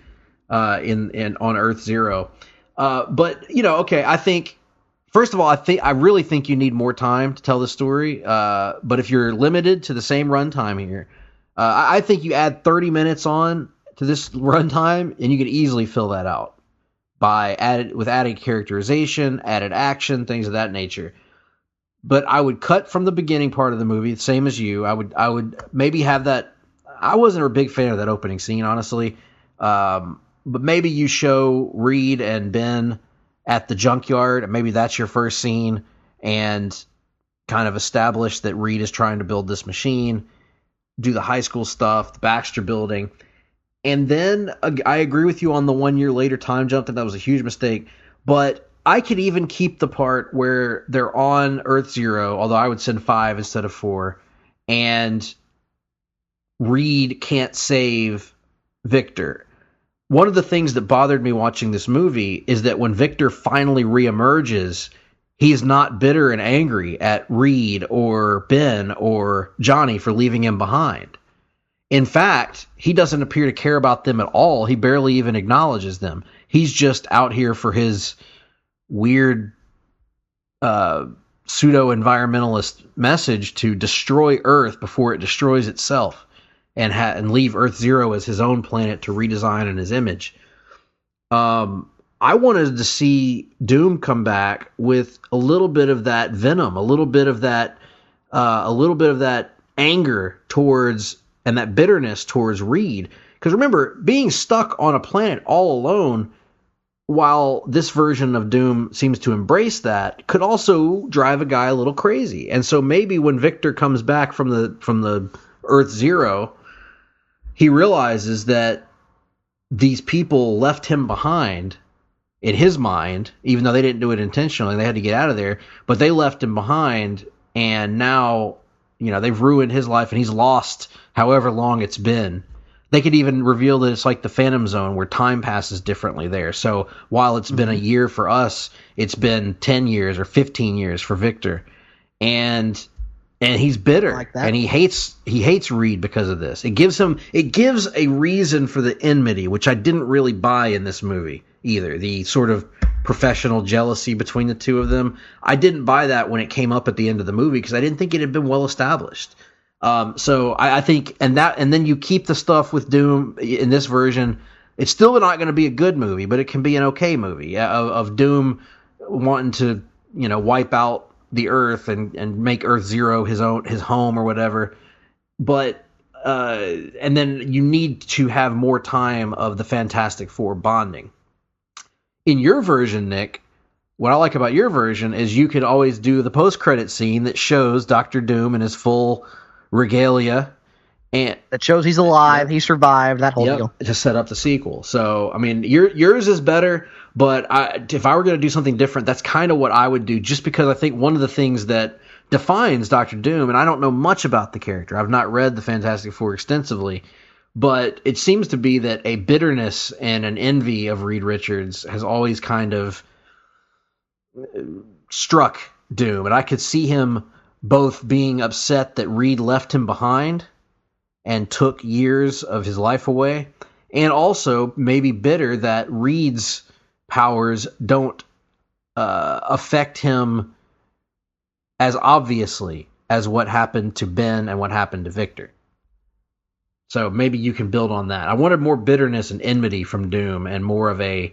on Earth Zero. But okay, I think first of all, I really think you need more time to tell the story. But if you're limited to the same runtime here, I think you add 30 minutes on to this runtime, and you could easily fill that out by adding characterization, added action, things of that nature. But I would cut from the beginning part of the movie, same as you. I would maybe have that. I wasn't a big fan of that opening scene, honestly. But maybe you show Reed and Ben at the junkyard, and maybe that's your first scene, and kind of establish that Reed is trying to build this machine, do the high school stuff, the Baxter building. And then I agree with you on the 1 year later time jump, that was a huge mistake. But I could even keep the part where they're on Earth Zero, although I would send 5 instead of 4, and Reed can't save Victor. One of the things that bothered me watching this movie is that when Victor finally reemerges, he's not bitter and angry at Reed or Ben or Johnny for leaving him behind. In fact, he doesn't appear to care about them at all. He barely even acknowledges them. He's just out here for his weird pseudo-environmentalist message to destroy Earth before it destroys itself, and leave Earth Zero as his own planet to redesign in his image. I wanted to see Doom come back with a little bit of that venom, a little bit of that anger towards, and that bitterness towards Reed. Because remember, being stuck on a planet all alone, while this version of Doom seems to embrace that, could also drive a guy a little crazy. And so maybe when Victor comes back from the Earth Zero, he realizes that these people left him behind in his mind, even though they didn't do it intentionally. They had to get out of there, but they left him behind, and now, they've ruined his life, and he's lost however long it's been. They could even reveal that it's like the Phantom Zone, where time passes differently there. So while it's been a year for us, it's been 10 years or 15 years for Victor. And he's bitter, like that. And he hates Reed because of this. It gives a reason for the enmity, which I didn't really buy in this movie either. The sort of professional jealousy between the two of them. I didn't buy that when it came up at the end of the movie because I didn't think it had been well established. So I think, and then you keep the stuff with Doom in this version. It's still not going to be a good movie, but it can be an okay movie of Doom wanting to, wipe out the Earth and make Earth Zero his home or whatever. But, and then you need to have more time of the Fantastic Four bonding. In your version, Nick, what I like about your version is you could always do the post-credit scene that shows Dr. Doom in his full regalia, and that shows he's alive, he survived, that whole deal, to set up the sequel. So I mean, yours is better, but if I were going to do something different, that's kind of what I would do, just because I think one of the things that defines Dr. Doom, and I don't know much about the character, I've not read the Fantastic Four extensively, but it seems to be that a bitterness and an envy of Reed Richards has always kind of struck Doom, and I could see him both being upset that Reed left him behind and took years of his life away, and also maybe bitter that Reed's powers don't affect him as obviously as what happened to Ben and what happened to Victor. So maybe you can build on that. I wanted more bitterness and enmity from Doom and more of a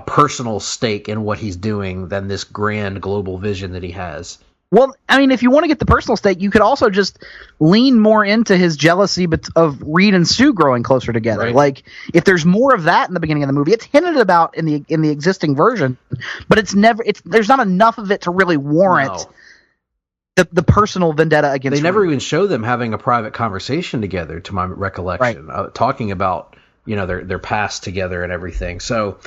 personal stake in what he's doing than this grand global vision that he has. Well, I mean, if you want to get the personal stake, you could also just lean more into his jealousy of Reed and Sue growing closer together. Right. Like, if there's more of that in the beginning of the movie, it's hinted about in the existing version, but there's not enough of it to really warrant the personal vendetta against. They never Reed. even show them having a private conversation together, to my recollection, talking about their past together and everything. So,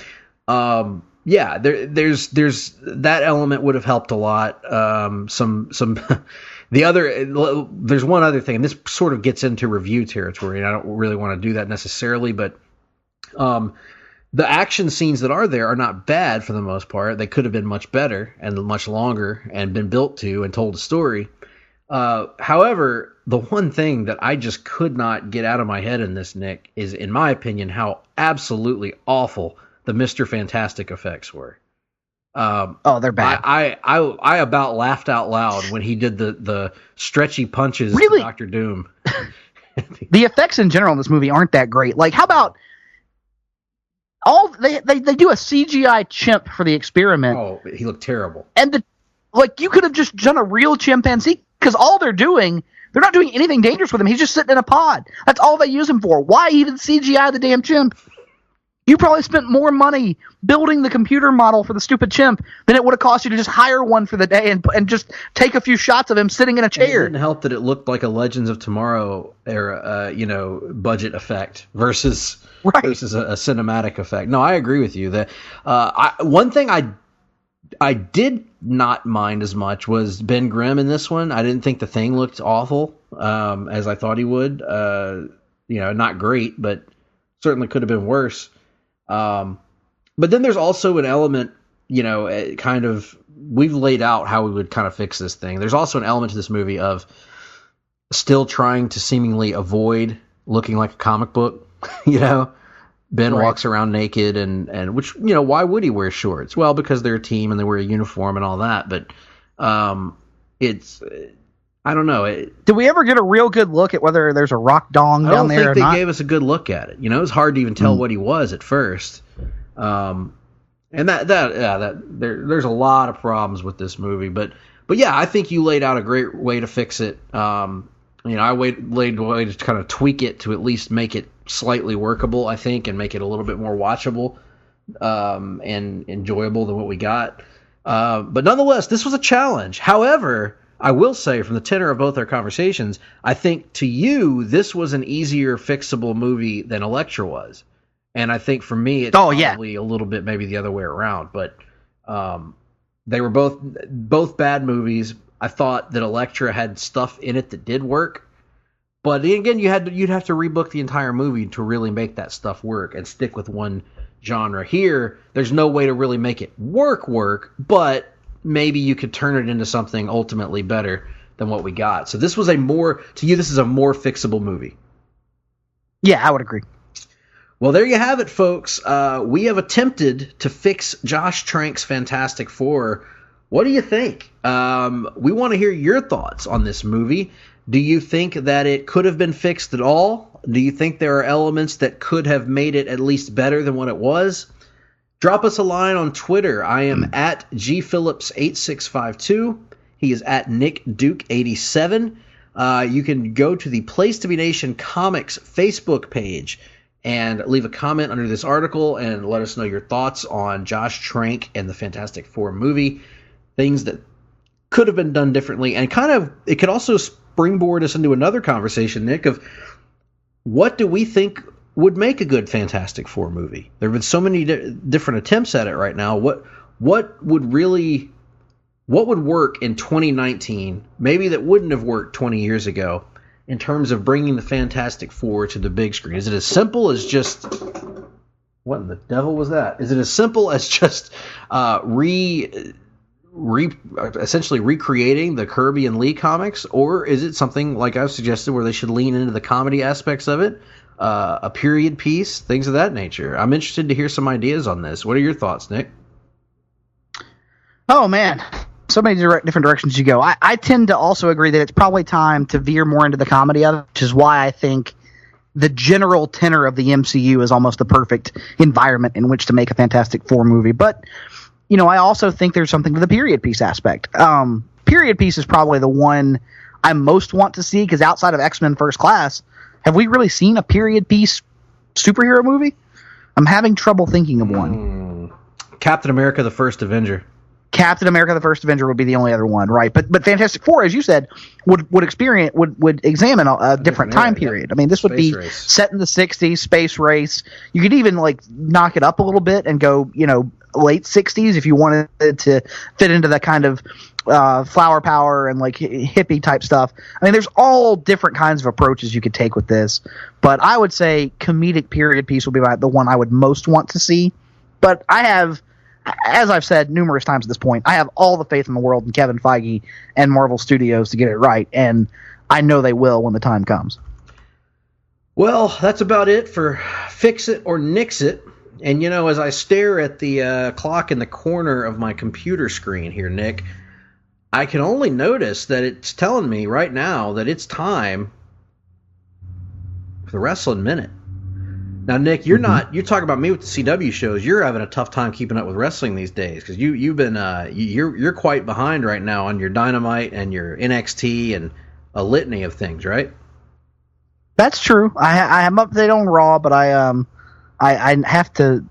yeah, there's that element would have helped a lot. There's one other thing, and this sort of gets into review territory, and I don't really want to do that necessarily, but the action scenes that are there are not bad for the most part. They could have been much better and much longer and been built to and told a story. However, the one thing that I just could not get out of my head in this, Nick, is, in my opinion, how absolutely awful the Mr. Fantastic effects were. They're bad. I about laughed out loud when he did the stretchy punches Really? to Dr. Doom. The effects in general in this movie aren't that great. Like, how about they do a CGI chimp for the experiment? Oh, he looked terrible. And you could have just done a real chimpanzee, because all they're not doing anything dangerous with him. He's just sitting in a pod. That's all they use him for. Why even CGI the damn chimp? You probably spent more money building the computer model for the stupid chimp than it would have cost you to just hire one for the day and just take a few shots of him sitting in a chair. It didn't help that it looked like a Legends of Tomorrow era, budget effect versus a cinematic effect. No, I agree with you. That one thing I did not mind as much was Ben Grimm in this one. I didn't think the Thing looked awful as I thought he would. Not great, but certainly could have been worse. But then there's also an element, we've laid out how we would kind of fix this thing. There's also an element to this movie of still trying to seemingly avoid looking like a comic book. Ben walks around naked and which, why would he wear shorts? Well, because they're a team and they wear a uniform and all that. But it's, I don't know. Did we ever get a real good lolook at whether there's a rock dong down there or not? I don't think they gave us a good look at it. It was hard to even tell what he was at first. And there's a lot of problems with this movie. But yeah, I think you laid out a great way to fix it. I laid a way to kind of tweak it to at least make it slightly workable, I think, and make it a little bit more watchable and enjoyable than what we got. But nonetheless, this was a challenge. However, I will say, from the tenor of both our conversations, I think to you, this was an easier fixable movie than Elektra was. And I think for me, it's probably a little bit maybe the other way around. But they were both bad movies. I thought that Elektra had stuff in it that did work. But again, you'd have to rebook the entire movie to really make that stuff work and stick with one genre. Here, there's no way to really make it work, but maybe you could turn it into something ultimately better than what we got. So this is a more fixable movie. Yeah, I would agree. Well, there you have it, folks. We have attempted to fix Josh Trank's Fantastic Four. What do you think? We want to hear your thoughts on this movie. Do you think that it could have been fixed at all? Do you think there are elements that could have made it at least better than what it was? Drop us a line on Twitter. I am at gphillips8652. He is at nickduke87. You can go to the Place to Be Nation Comics Facebook page and leave a comment under this article and let us know your thoughts on Josh Trank and the Fantastic Four movie. Things that could have been done differently. And it could also springboard us into another conversation, Nick, of what do we think would make a good Fantastic Four movie? There have been so many different attempts at it right now. What would work in 2019, maybe that wouldn't have worked 20 years ago, in terms of bringing the Fantastic Four to the big screen? Is it as simple as just... What in the devil was that? Is it as simple as just essentially recreating the Kirby and Lee comics? Or is it something, like I've suggested, where they should lean into the comedy aspects of it? A period piece, things of that nature. I'm interested to hear some ideas on this. What are your thoughts, Nick? Oh, man. So many different directions you go. I tend to also agree that it's probably time to veer more into the comedy of it, which is why I think the general tenor of the MCU is almost the perfect environment in which to make a Fantastic Four movie. But, I also think there's something to the period piece aspect. Period piece is probably the one I most want to see, because outside of X-Men First Class, have we really seen a period piece superhero movie? I'm having trouble thinking of one. Captain America: The First Avenger. Captain America: The First Avenger would be the only other one, right? But Fantastic Four, as you said, would examine a different time period. I mean, this would be set in the 60s, space race. You could even knock it up a little bit and go, late 60s if you wanted to fit into that kind of flower power and hippie type stuff. I mean, there's all different kinds of approaches you could take with this, but I would say comedic period piece would be the one I would most want to see. But I have, as I've said numerous times at this point, I have all the faith in the world in Kevin Feige and Marvel Studios to get it right, and I know they will when the time comes. Well, that's about it for Fix It or Nix It. And, as I stare at the clock in the corner of my computer screen here, Nick, I can only notice that it's telling me right now that it's time for the Wrestling Minute. Now, Nick, you're talking about me with the CW shows. You're having a tough time keeping up with wrestling these days, because you've been you're quite behind right now on your Dynamite and your NXT and a litany of things, right? That's true. I am up to date on Raw, but I have to,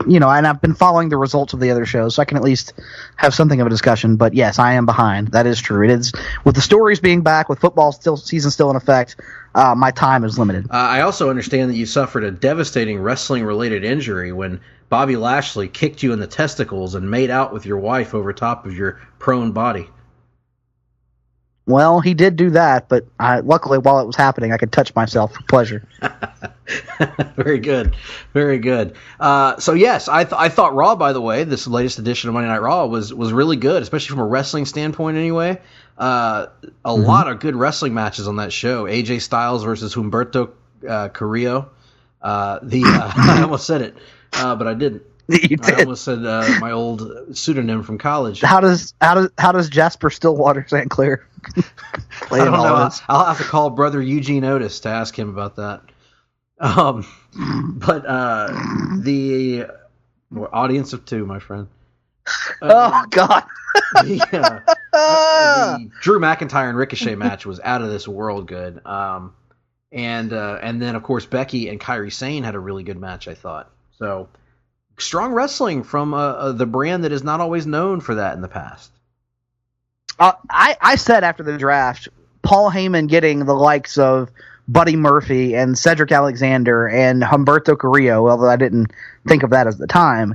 and I've been following the results of the other shows, so I can at least have something of a discussion. But yes, I am behind. That is true. It is, with the stories being back, with football season still in effect. My time is limited. I also understand that you suffered a devastating wrestling-related injury when Bobby Lashley kicked you in the testicles and made out with your wife over top of your prone body. Well, he did do that, but luckily, while it was happening, I could touch myself for pleasure. Very good. Very good. So, yes, I thought Raw, by the way, this latest edition of Monday Night Raw was really good, especially from a wrestling standpoint anyway. A lot of good wrestling matches on that show. AJ Styles versus Humberto Carrillo. I almost said it, but I didn't. You did. I almost said my old pseudonym from college. How does Jasper Stillwater St. Clair play I don't know. This? I'll have to call brother Eugene Otis to ask him about that. But the audience of two, my friend. Oh God. The Drew McIntyre and Ricochet match was out of this world good. And then of course Becky and Kairi Sane had a really good match, I thought. So strong wrestling from the brand that is not always known for that in the past. I said after the draft, Paul Heyman getting the likes of Buddy Murphy and Cedric Alexander and Humberto Carrillo, although I didn't think of that at the time,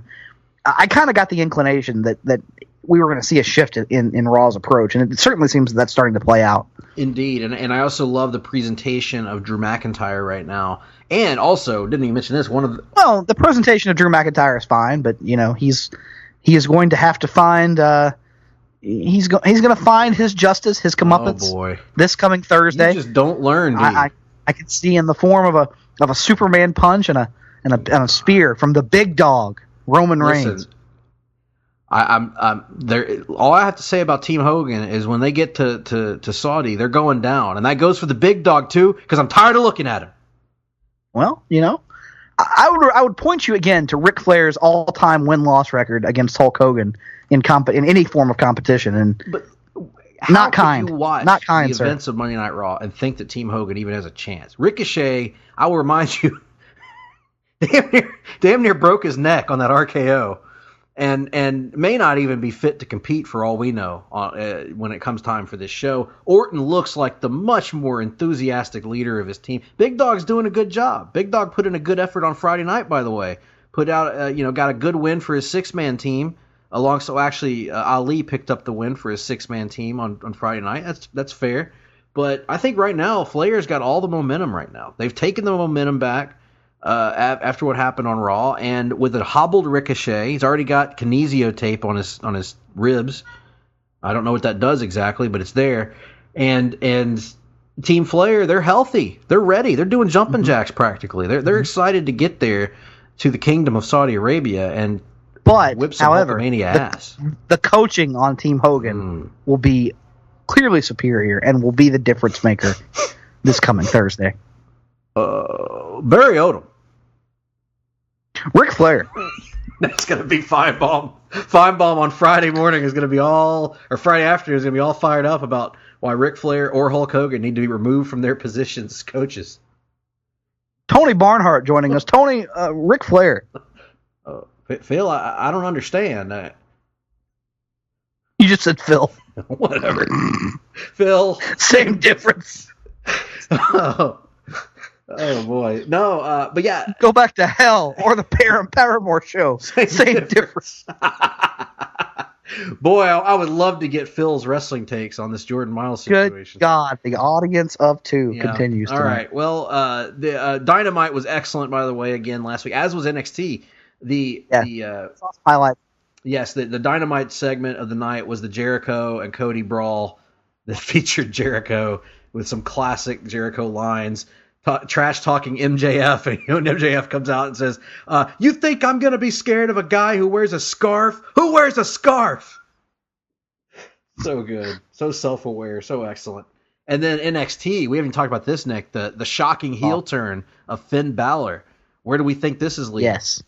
I kind of got the inclination that we were going to see a shift in Raw's approach, and it certainly seems that's starting to play out. Indeed, and I also love the presentation of Drew McIntyre right now. And also, didn't even mention this, the presentation of Drew McIntyre is fine, but he is going to have to find he's going to find his justice, his comeuppance. Oh boy. This coming Thursday. You just don't learn, do you? I can see in the form of a Superman punch and a spear from the big dog, Roman Reigns. I'm there. All I have to say about Team Hogan is when they get to Saudi, they're going down, and that goes for the big dog too, because I'm tired of looking at him. Well, I would point you again to Ric Flair's all-time win-loss record against Hulk Hogan in any form of competition, but not kind. You watch not kind, the events of Monday Night Raw and think that Team Hogan even has a chance. Ricochet, I will remind you, damn near broke his neck on that RKO. And may not even be fit to compete for all we know when it comes time for this show. Orton looks like the much more enthusiastic leader of his team. Big Dog's doing a good job. Big Dog put in a good effort on Friday night, by the way. Put out, got a good win for his six-man team. Ali picked up the win for his six-man team on Friday night. That's fair. But I think right now Flair's got all the momentum right now. They've taken the momentum back. After what happened on Raw, and with a hobbled Ricochet, he's already got kinesio tape on his ribs. I don't know what that does exactly, but it's there. And Team Flair, they're healthy, they're ready, they're doing jumping jacks practically. They're excited to get there to the Kingdom of Saudi Arabia and whip some Hulkamania ass. The coaching on Team Hogan will be clearly superior and will be the difference maker this coming Thursday. Barry Odom. Ric Flair. That's going to be Feinbaum. Feinbaum on Friday morning is going to be or Friday afternoon is going to be all fired up about why Ric Flair or Hulk Hogan need to be removed from their positions as coaches. Tony Barnhart joining us. Tony, Ric Flair. Phil, I don't understand. You just said Phil. Whatever. Phil. Same difference. Oh boy. No, but yeah. Go back to hell or the Paramore show. Same difference. Boy, I would love to get Phil's wrestling takes on this Jordan Miles situation. Good God, the audience of two continues. All right. Well, the Dynamite was excellent, by the way, again last week, as was NXT. The highlight. Yes, the Dynamite segment of the night was the Jericho and Cody brawl that featured Jericho with some classic Jericho lines. Trash talking MJF, and MJF comes out and says, "You think I'm gonna be scared of a guy who wears a scarf? Who wears a scarf?" So good, so self-aware, so excellent. And then NXT, we haven't talked about this, Nick. The shocking heel turn of Finn Balor. Where do we think this is leading? Yes,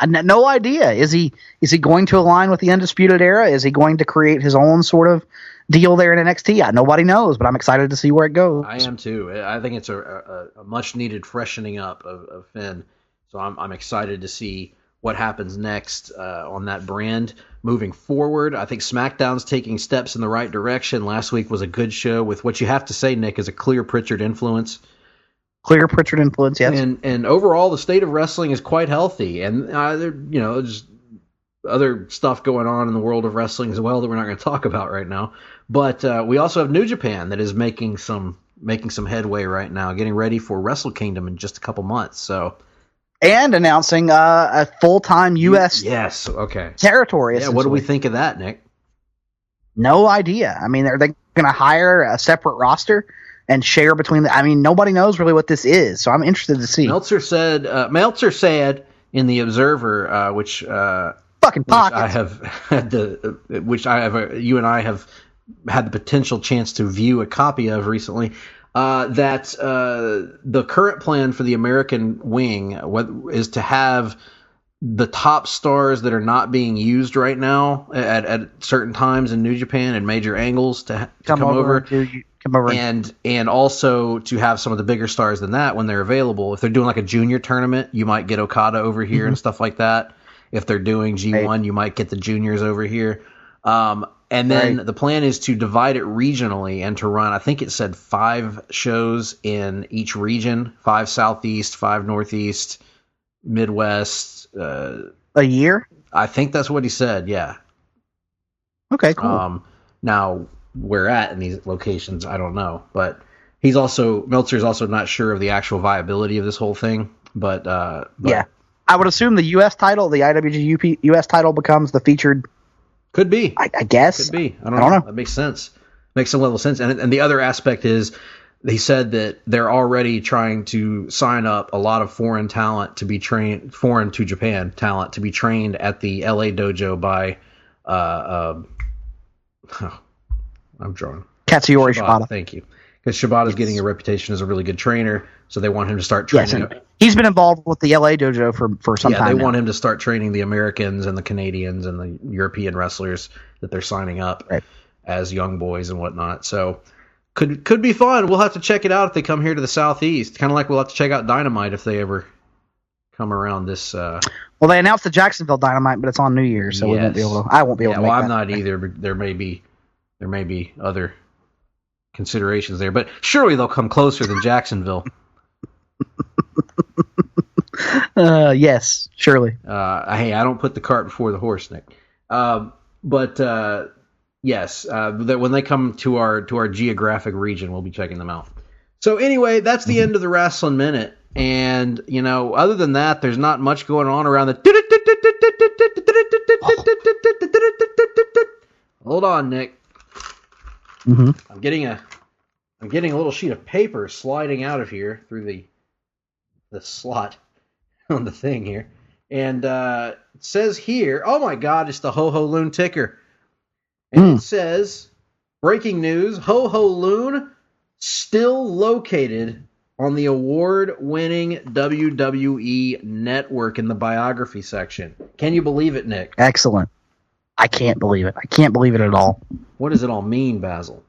no idea. Is he going to align with the Undisputed Era? Is he going to create his own sort of deal there in NXT? Nobody knows, but I'm excited to see where it goes. I am too. I think it's a much needed freshening up of Finn. So I'm excited to see what happens next on that brand moving forward. I think SmackDown's taking steps in the right direction. Last week was a good show with what you have to say, Nick, is a clear Pritchard influence. Clear Pritchard influence, yes. And overall, the state of wrestling is quite healthy. And there's other stuff going on in the world of wrestling as well that we're not going to talk about right now. But we also have New Japan that is making some headway right now, getting ready for Wrestle Kingdom in just a couple months. So, and announcing a full-time U.S. territory. Yeah, what do we think of that, Nick? No idea. I mean, are they going to hire a separate roster and share between nobody knows really what this is. So I'm interested to see. Meltzer said in the Observer, which fucking pockets. You and I have had the potential chance to view a copy of recently, that the current plan for the American wing is to have the top stars that are not being used right now at certain times in New Japan and major angles to come over. And also to have some of the bigger stars than that when they're available. If they're doing like a junior tournament, you might get Okada over here and stuff like that. If they're doing G1, you might get the juniors over here. And then the plan is to divide it regionally and to run, I think it said 5 shows in each region, 5 Southeast, 5 Northeast, Midwest. A year? I think that's what he said, yeah. Okay, cool. Now, where at in these locations, I don't know. But Meltzer's also not sure of the actual viability of this whole thing. But yeah. I would assume the U.S. title, the IWGP U.S. title becomes the featured. Could be. I guess. Could be. I don't know. That makes sense. Makes some level of sense. And the other aspect is he said that they're already trying to sign up a lot of foreign talent to be trained, foreign to Japan talent to be trained at the LA dojo by I'm drawing. Katsuyori Shibata. Thank you. Because Shibata's getting a reputation as a really good trainer, so they want him to start training. Yes, he's been involved with the LA dojo for some time. Yeah, they now. want him to start training the Americans and the Canadians and the European wrestlers that they're signing up as young boys and whatnot. So could be fun. We'll have to check it out if they come here to the Southeast. Kind of like we'll have to check out Dynamite if they ever come around this. Well, they announced the Jacksonville Dynamite, but it's on New Year's, so we won't be able to. I won't be able to. Well, I'm not either. But there may be other considerations there, but surely they'll come closer than Jacksonville. Yes, surely. Hey, I don't put the cart before the horse, Nick. But yes, when they come to our geographic region, we'll be checking them out. So anyway, that's the end of the Wrestling Minute, and other than that, there's not much going on around the. Hold on, Nick. Mm-hmm. I'm getting a little sheet of paper sliding out of here through the slot on the thing here, and it says here, oh my God, it's the Ho Ho Loon ticker, and it says, breaking news: Ho Ho Loon still located on the award-winning WWE Network in the biography section. Can you believe it, Nick? Excellent. I can't believe it. I can't believe it at all. What does it all mean, Basil?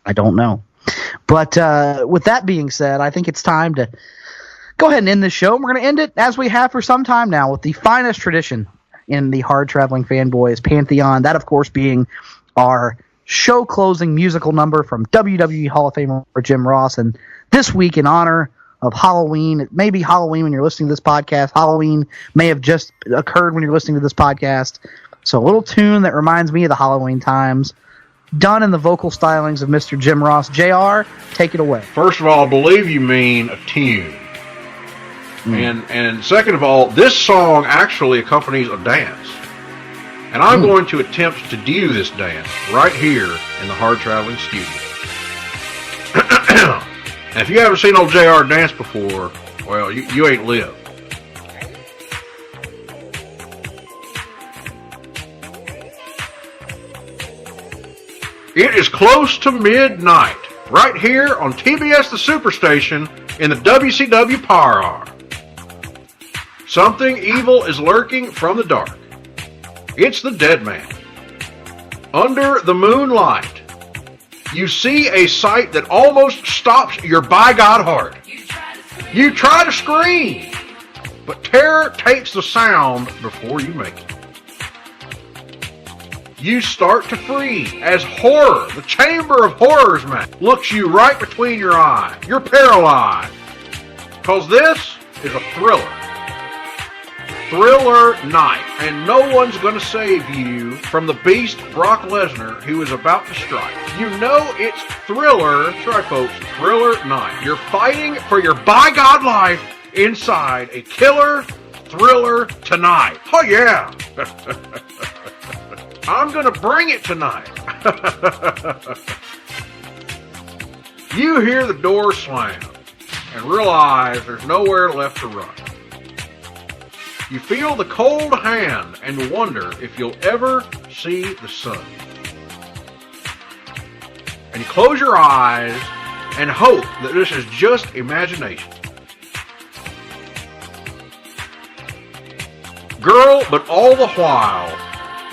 I don't know. But with that being said, I think it's time to go ahead and end this show. We're going to end it, as we have for some time now, with the finest tradition in the Hard Traveling Fanboys Pantheon. That, of course, being our show-closing musical number from WWE Hall of Famer Jim Ross. And this week, in honor of Halloween, it may be Halloween when you're listening to this podcast. Halloween may have just occurred when you're listening to this podcast. So a little tune that reminds me of the Halloween times, done in the vocal stylings of Mr. Jim Ross. JR, take it away. First of all, I believe you mean a tune. And second of all, this song actually accompanies a dance. And I'm going to attempt to do this dance right here in the Hard Traveling Studio. And if you haven't seen old JR dance before, well, you ain't lived. It is close to midnight, right here on TBS the Superstation in the WCW Power Hour. Something evil is lurking from the dark. It's the Dead Man. Under the moonlight, you see a sight that almost stops your by God heart. You try to scream, but terror takes the sound before you make it. You start to freeze as horror, the chamber of horrors, man, looks you right between your eyes. You're paralyzed. Because this is a thriller. Thriller night. And no one's going to save you from the beast Brock Lesnar who is about to strike. You know it's thriller. That's right, folks. Thriller night. You're fighting for your by God life inside a killer thriller tonight. Oh, yeah. I'm going to bring it tonight. You hear the door slam and realize there's nowhere left to run. You feel the cold hand and wonder if you'll ever see the sun. And you close your eyes and hope that this is just imagination. Girl, but all the while,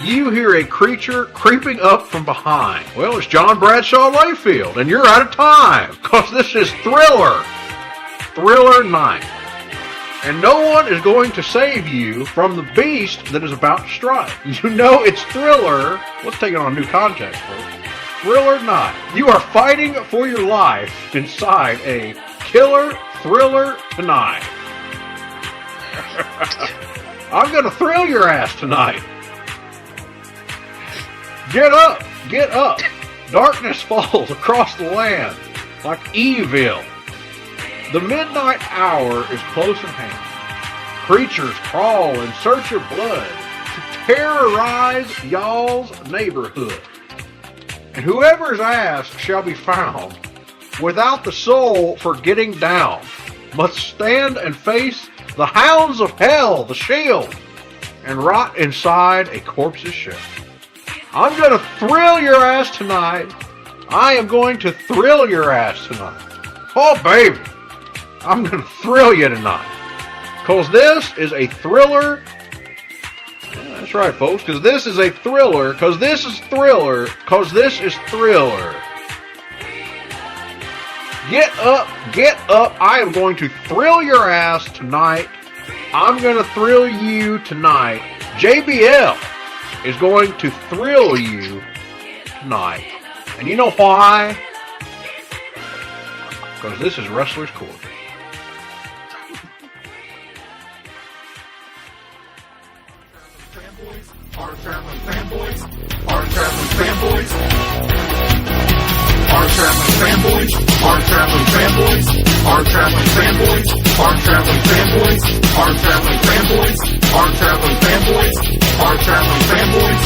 you hear a creature creeping up from behind. Well, it's John Bradshaw Layfield, and you're out of time, because this is Thriller. Thriller night. And no one is going to save you from the beast that is about to strike. You know it's Thriller. Let's take it on a new context, folks. Thriller night. You are fighting for your life inside a killer thriller tonight. I'm going to thrill your ass tonight. Get up! Get up! Darkness falls across the land like evil. The midnight hour is close at hand. Creatures crawl in search of blood to terrorize y'all's neighborhood. And whoever's ass shall be found without the soul for getting down must stand and face the hounds of hell, the shield, and rot inside a corpse's shell. I'm going to thrill your ass tonight. I am going to thrill your ass tonight. Oh, baby. I'm going to thrill you tonight. Because this is a thriller. Yeah, that's right, folks. Because this is a thriller. Because this is thriller. Because this is thriller. Get up. Get up. I am going to thrill your ass tonight. I'm going to thrill you tonight. JBL is going to thrill you tonight. And you know why? Because this is Wrestler's Court. Hard Traveling Fanboys. Hard Traveling Fanboys. Hard Traveling Fanboys. Hard Traveling Fanboys. Hard Traveling Fanboys. Hard Traveling Fanboys. Hard Traveling Fanboys. Hard Traveling Fanboys. Hard Traveling Fanboys.